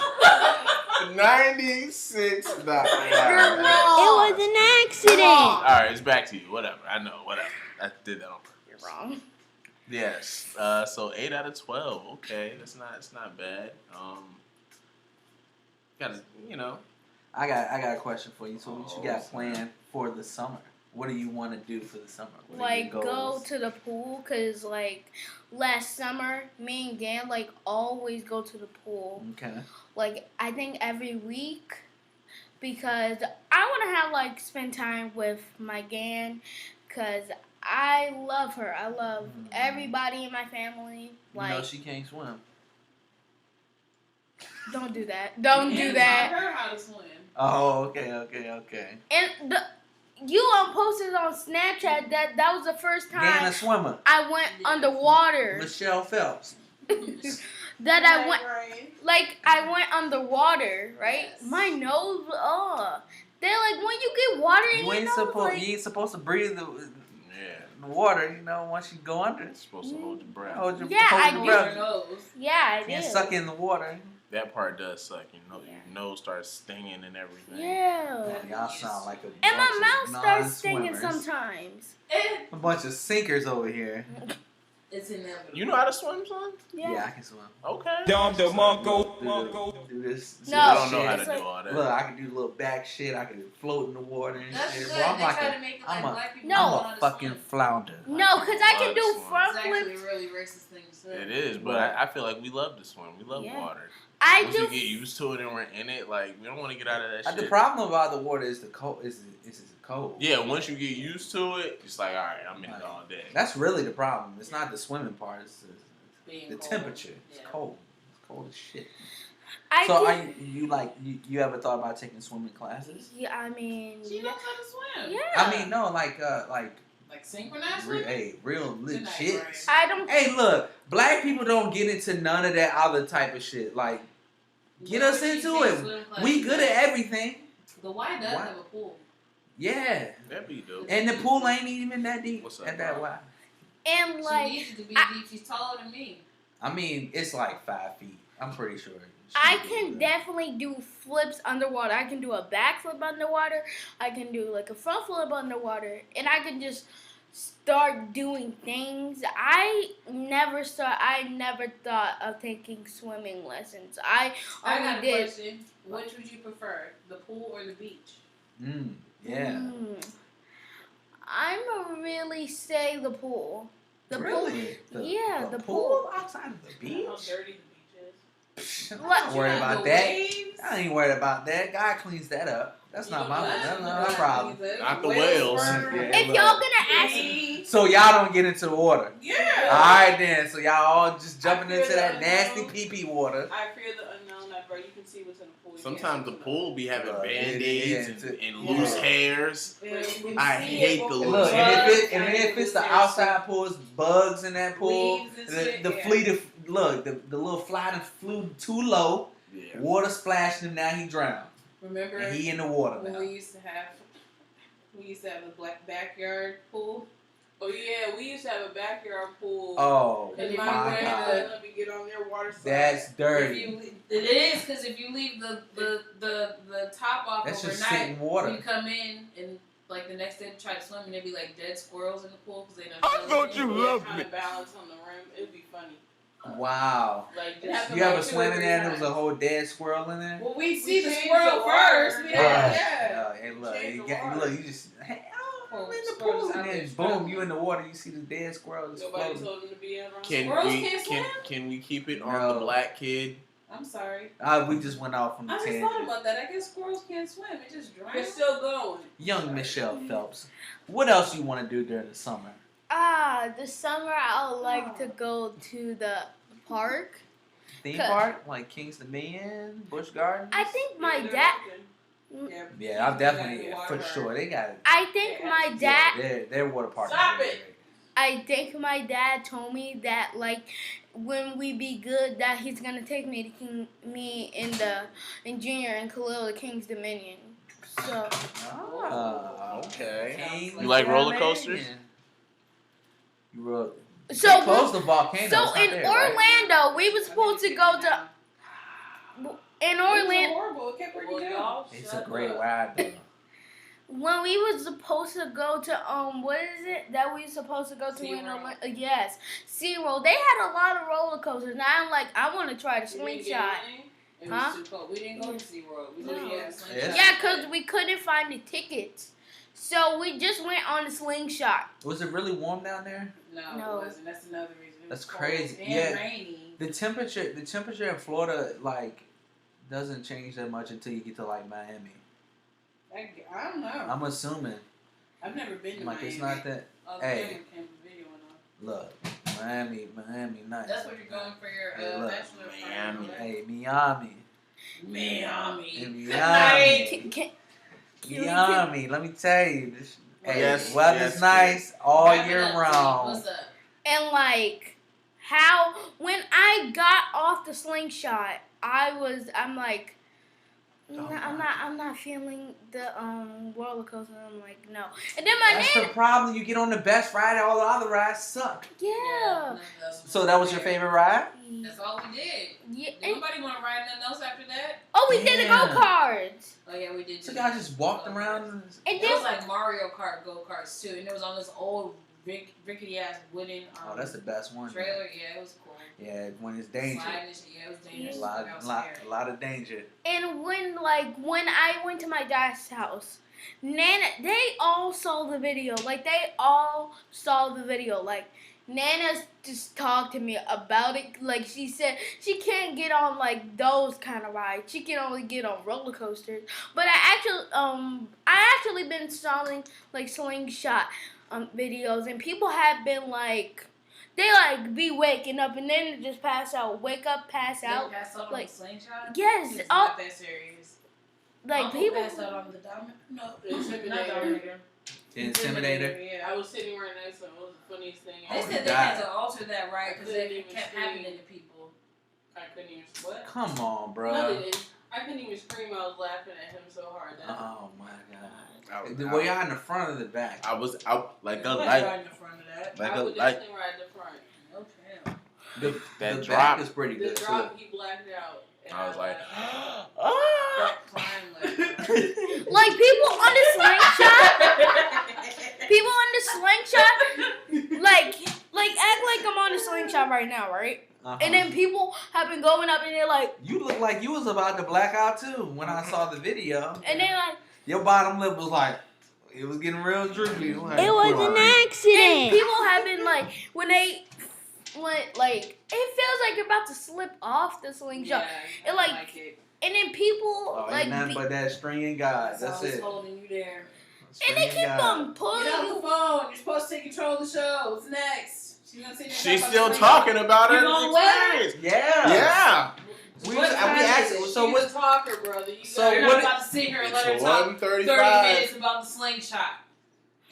96. You're wrong. It was an accident. Alright, it's back to you. Whatever. I know. Whatever. I did that on purpose. You're wrong. Yes. So 8 out of 12. Okay. It's not bad. Gotta, I got a question for you. So what you got planned for the summer? What do you want to do for the summer? What are your Like, go goals? to the pool, because, like, last summer, me and Dan, like, always go to the pool. Okay. Like, I think every week, because I want to have, like, spend time with my Gan, because I love her. I love everybody in my family. Like, You know she can't swim. don't do that. Don't do I that. heard how to swim. Oh, okay. And you posted on Snapchat that was the first Dan time a swimmer. I went underwater. Michelle Phelps. That I went, Ryan. like, I went underwater, right? Yes. My nose, They're like, when you get water in You your ain't nose, supposed. like, You ain't supposed to breathe the Yeah. water. You know, once you go under, It's supposed to hold your breath. hold your, Yeah, hold I your do. breath. Your nose. yeah, I Can't did. suck in the water. That part does suck. Yeah. Your nose starts stinging and everything. Yeah. Man, y'all sound like a And bunch my of mouth starts stinging non-swimmers. sometimes. A bunch of sinkers over here. It's inevitable. You know how to swim, son? Yeah, I can swim. Okay. Dom the Mongo. Do this. No, I don't know shit. how to it's do like- all that. Look, I can do little back shit. I can float in the water and That's shit. good. Bro, I'm They like try a, to make it like I'm a, black people No. don't know I'm how a to fucking swim. flounder. No, because I can do Love front It's actually flips. a really racist thing to say. It is, but I feel like we love to swim. We love Yeah. water. I Once do. we get used to it and we're in it, like, we don't want to get out of that shit. The problem about the water is the cold. Is the cold. Yeah, once you get used to it, it's like, all right, I'm in it all day. That's really the problem. It's not the swimming part. It's Being the cold. temperature. It's Yeah. cold. It's cold as shit. I So do. are you ever thought about taking swimming classes? Yeah, I mean. She knows how to swim. Yeah. I mean, no, like Like synchronized swimming? hey, real Good night, legit. Brian. I don't. Hey, look, black people don't get into none of that other type of shit. Like, get Where us would she into take it. swim classes We good at everything. The Y does Why? have a pool. Yeah. That'd be dope. And the pool ain't even that deep. What's up, at that bro? wide. And, She like. needs it to be I- deep. She's taller than me. I mean, it's like 5 feet. I'm pretty sure. I can definitely do flips underwater. I can do a backflip underwater. I can do like a front flip underwater, and I can just start doing things. I never thought of taking swimming lessons. I I only got a did. question. Which would you prefer, the pool or the beach? Yeah. I'm gonna really say the pool. The Really? pool. Yeah, the pool outside of the How beach. dirty the beach is. I'm What? not worried about The that. waves? I ain't worried about that. God cleans that up. That's not my problem. Not the whales. Yeah. If y'all gonna ask, So y'all don't get into the water. Yeah. Alright then. So y'all all just jumping I fear into that the nasty unknown. pee-pee water. I fear the unknown. Bro, you can see what's in the pool. You Sometimes the can't see pool be having Yeah, band-aids yeah, and yeah. loose hairs. what's in the pool. I hate the And loose look, hair. and if it's the outside pool, it's bugs in that pool. Weaves and The shit, yeah. fleet of look, the little fly that flew too low. Yeah. Water splashed him. Now he drowned. Remember And he in the water when now. we used to have a black backyard pool? Oh yeah, we used to have a backyard pool. Oh And my my God. grandmother let me get on their water slide. That's If dirty. you, it is because if you leave the top off That's just overnight, sitting water. you come in and like the next day to try to swim and there'd be like dead squirrels in the pool because they done I fell thought in. you They'd loved trying me. to balance on the rim. It'd be funny. Wow. Like it happened You like ever 2 or swam in 3 there and there was a times. whole dead squirrel in there? Well, we see the changed squirrel the water. first. Yeah. Hey, look, Change you the got, water. look, you just, hey, oh, I'm in the Squirrels pool, out and there then boom, struggling. you in the water, you see the dead squirrel just Nobody floating. told him to be around. Can Squirrels we can't swim? can we keep it on No. the black kid? I'm sorry. We just went off on the I just tangent. thought about that. I guess squirrels can't swim. It just drowns. They're still going. Young Michelle Phelps. What else you want to do during the summer? This summer I would like to go to the park. Theme park? Like King's Dominion? Busch Gardens? I think my Yeah, dad. they're Yeah, I'll definitely, for sure. They got it. I think my dad. Yeah, their water park. Stop is it. great. I think my dad told me that like when we be good that he's gonna take me to in Junior and Khalil to King's Dominion. So Okay. King's You like roller Dominion. coasters? You wrote. so They closed the volcano. so It's not in there, right? Orlando we were supposed to go to in It was Orlando horrible. It kept breaking down. It's a great ride, though. when we was supposed to go to what is it that we were supposed to go to in SeaWorld. Orlando? Yes, SeaWorld. They had a lot of roller coasters. Now I'm like I want to try the We didn't get slingshot. any. It Huh? was too cold. We didn't go to SeaWorld. We No. didn't get a slingshot. Yeah, because we couldn't find the tickets. So we just went on the slingshot. Was it really warm down there? No, No. it wasn't. That's another reason. It That's was crazy. cold Yeah. and rainy. The temperature in Florida like doesn't change that much until you get to like Miami. I don't know. I'm assuming. I've never been to Like Miami. it's not that. Oh, Hey. the camera came for video and all. Look, Miami, nice. That's what you're going for your Hey, look. bachelor party, Miami. right? Hey, Miami. Miami. In Good Miami. night. Miami. Let me tell you, this. Hey, Yes, weather's yes, nice all Wrap it year up, T. round. What's up? And like how when I got off the slingshot, I'm like I'm not feeling the roller coaster. I'm like no. And then my That's nana, the problem. You get on the best ride, all the other rides suck. yeah. none of those So that was your were favorite ride? That's all we did. Yeah. Did nobody want to ride nothing else after that? Oh, we did the Yeah. go-karts. Oh yeah, we did. So do y'all that. just walked around. And... And It then was like Mario Kart go-karts too, and it was on this old rickety ass wooden Oh, that's the best one. trailer. Yeah, it was cool. Yeah, when it's dangerous. Sliding and shit. Yeah, it was dangerous. A I was lot, scared. a lot of danger. And when I went to my dad's house, Nana, they all saw the video. Like they all saw the video. Like Nana just talked to me about it. Like she said she can't get on like those kind of rides. She can only get on roller coasters. But I actually been selling like slingshot videos, and people have been like. They like be waking up and then just pass out. Wake up, pass out. They passed out like- on the slingshot. Yes, It's all not that serious. like Uncle people. passed out on the dominant. No, not Intimidator. dominator. The Intimidator. Yeah. I was sitting right next to him. It was the funniest thing They ever. said they had to alter that right because Couldn't it even kept scream. happening to people. I couldn't even. What? Come on, bro. No, they didn't. I couldn't even scream. I was laughing at him so hard. That Oh my god. I, Were y'all in the front or the back? I was out like a Nobody like right in the front of that. like I a would like definitely ride the front. No damn. The drop. back is pretty The good too. drop, he blacked out. And I was like, laughed. ah! Crying like. Like people on the slingshot, people on the slingshot, like act like I'm on the slingshot right now, right? Uh-huh. And then people have been going up and they're like, You look like you was about to black out too when I saw the video. and they're like, Your bottom lip was like, it was getting real droopy. Like, it was an "Alright." accident. And people have been like, when like it feels like you're about to slip off the slingshot, Yeah, It, like, I like it. and then people Oh, like, ain't nothing but that string and God. That's always it. holding you there. and they String keep and God. on pulling Get off you. the phone. You're supposed to take control of the show. What's next? She's gonna sit there and She's talk still about the talking about You her know what? experience. Yeah. Yeah. We What was- time we is asked- it? so She's what- a talker, brother. You So You're got not what- about to sit here and let her It's talk 1:35. 30 minutes about the slingshot.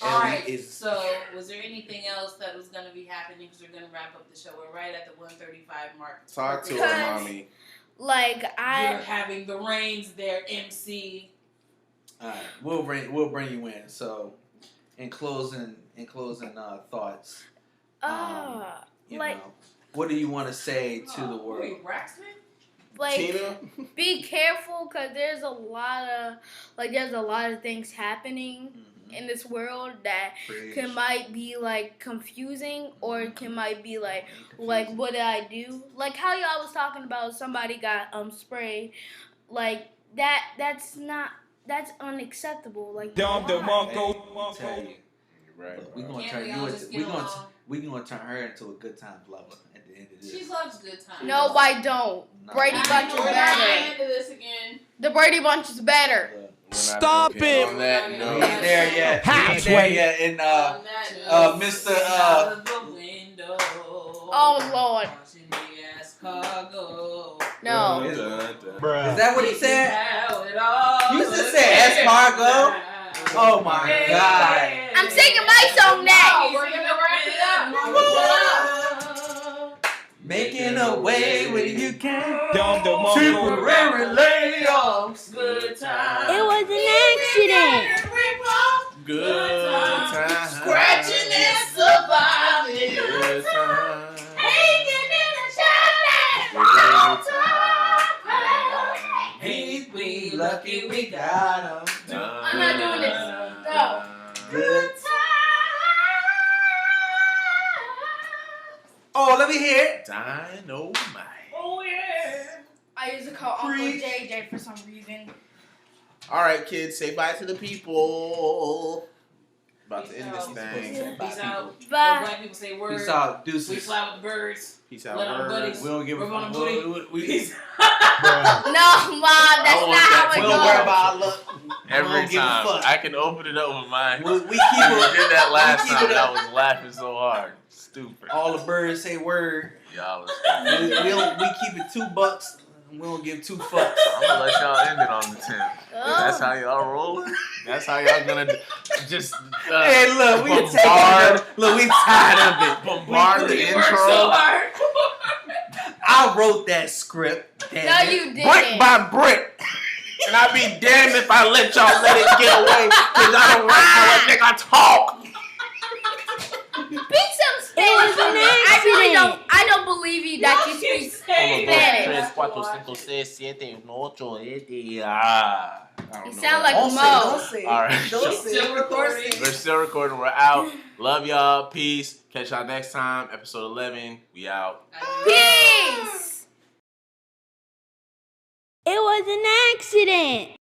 And All right. it's- So, was there anything else that was going to be happening? Because we're going to wrap up the show. We're right at the 1:35 mark. Talk to her, Because- mommy. Like You're I, having the reins there, MC. All right, we'll bring you in. So, in closing thoughts, you like know, what do you want to say to the Who are you, world? Braxton? like. Tina? Be careful, cause there's a lot of things happening in this world that might be like confusing, or it might be like what did I do? Like how y'all was talking about somebody got sprayed, like that's unacceptable. Like Dom the why? Mongo. Tell you, But we gonna Can't turn we you all into just get along? we gonna turn her into a good times lover at the end of this. She loves good times. No, I don't. No. Brady Bunch is We're not better. getting into this again. The Brady Bunch is better. Look, Stop it. On that we note. ain't there yet. We ain't there Halfway. yet. And On that Mr. out of the window. Oh, Lord. Watching the ass car go. No. Is Bruh. that what he said? How it all You just said Escargot? Oh my God. I'm singing my song next. We're gonna wrap it up. Making a way when you can. Down the Temporary layoffs. Good times. It was an accident. Good time. Scratching and surviving. Good time. Hanging in the Good time. Ain't we lucky we got 'em. I'm not doing this. No. Good. Oh, let me hear it. Dynamite. Oh yeah. I used to call Uncle Preach. JJ for some reason. All right, kids, say bye to the people. About to Peace end this out. thing. Peace out. Bye. Black people say word. Peace out, We deuces. fly with the birds. Peace out, Let our word. buddies. We don't give a We're on fuck. a booty. We Peace. Bruh. No, Mom, that's want not how that. it don't worry goes. about our luck. We Every don't give a time. fuck. I can open it up with mine. We keep We it. did that last we keep time. it I up. was laughing so hard. Stupid. All the birds say word. Y'all are stupid. We keep it $2. And we don't give 2 fucks. I'm gonna let y'all end it on the 10th. That's how y'all rolling? That's how y'all gonna just Hey, look, we bombard- tired. Look, we tired of it. bombard the We intro. work so hard. I wrote that script. No, Damn it. you Brick didn't. by brick. And I'd be damned if I let y'all let it get away because I don't like how a nigga talk. Speak some Spanish. I really don't. I don't believe you that you speak Spanish. 4, 5, 6, 7, 8, 9, I don't You know. sound like Don't Mo. say. All right. Don't say. Still recording. We're still recording. We're out. Love y'all. Peace. Catch y'all next time. Episode 11. We out. Peace. It was an accident.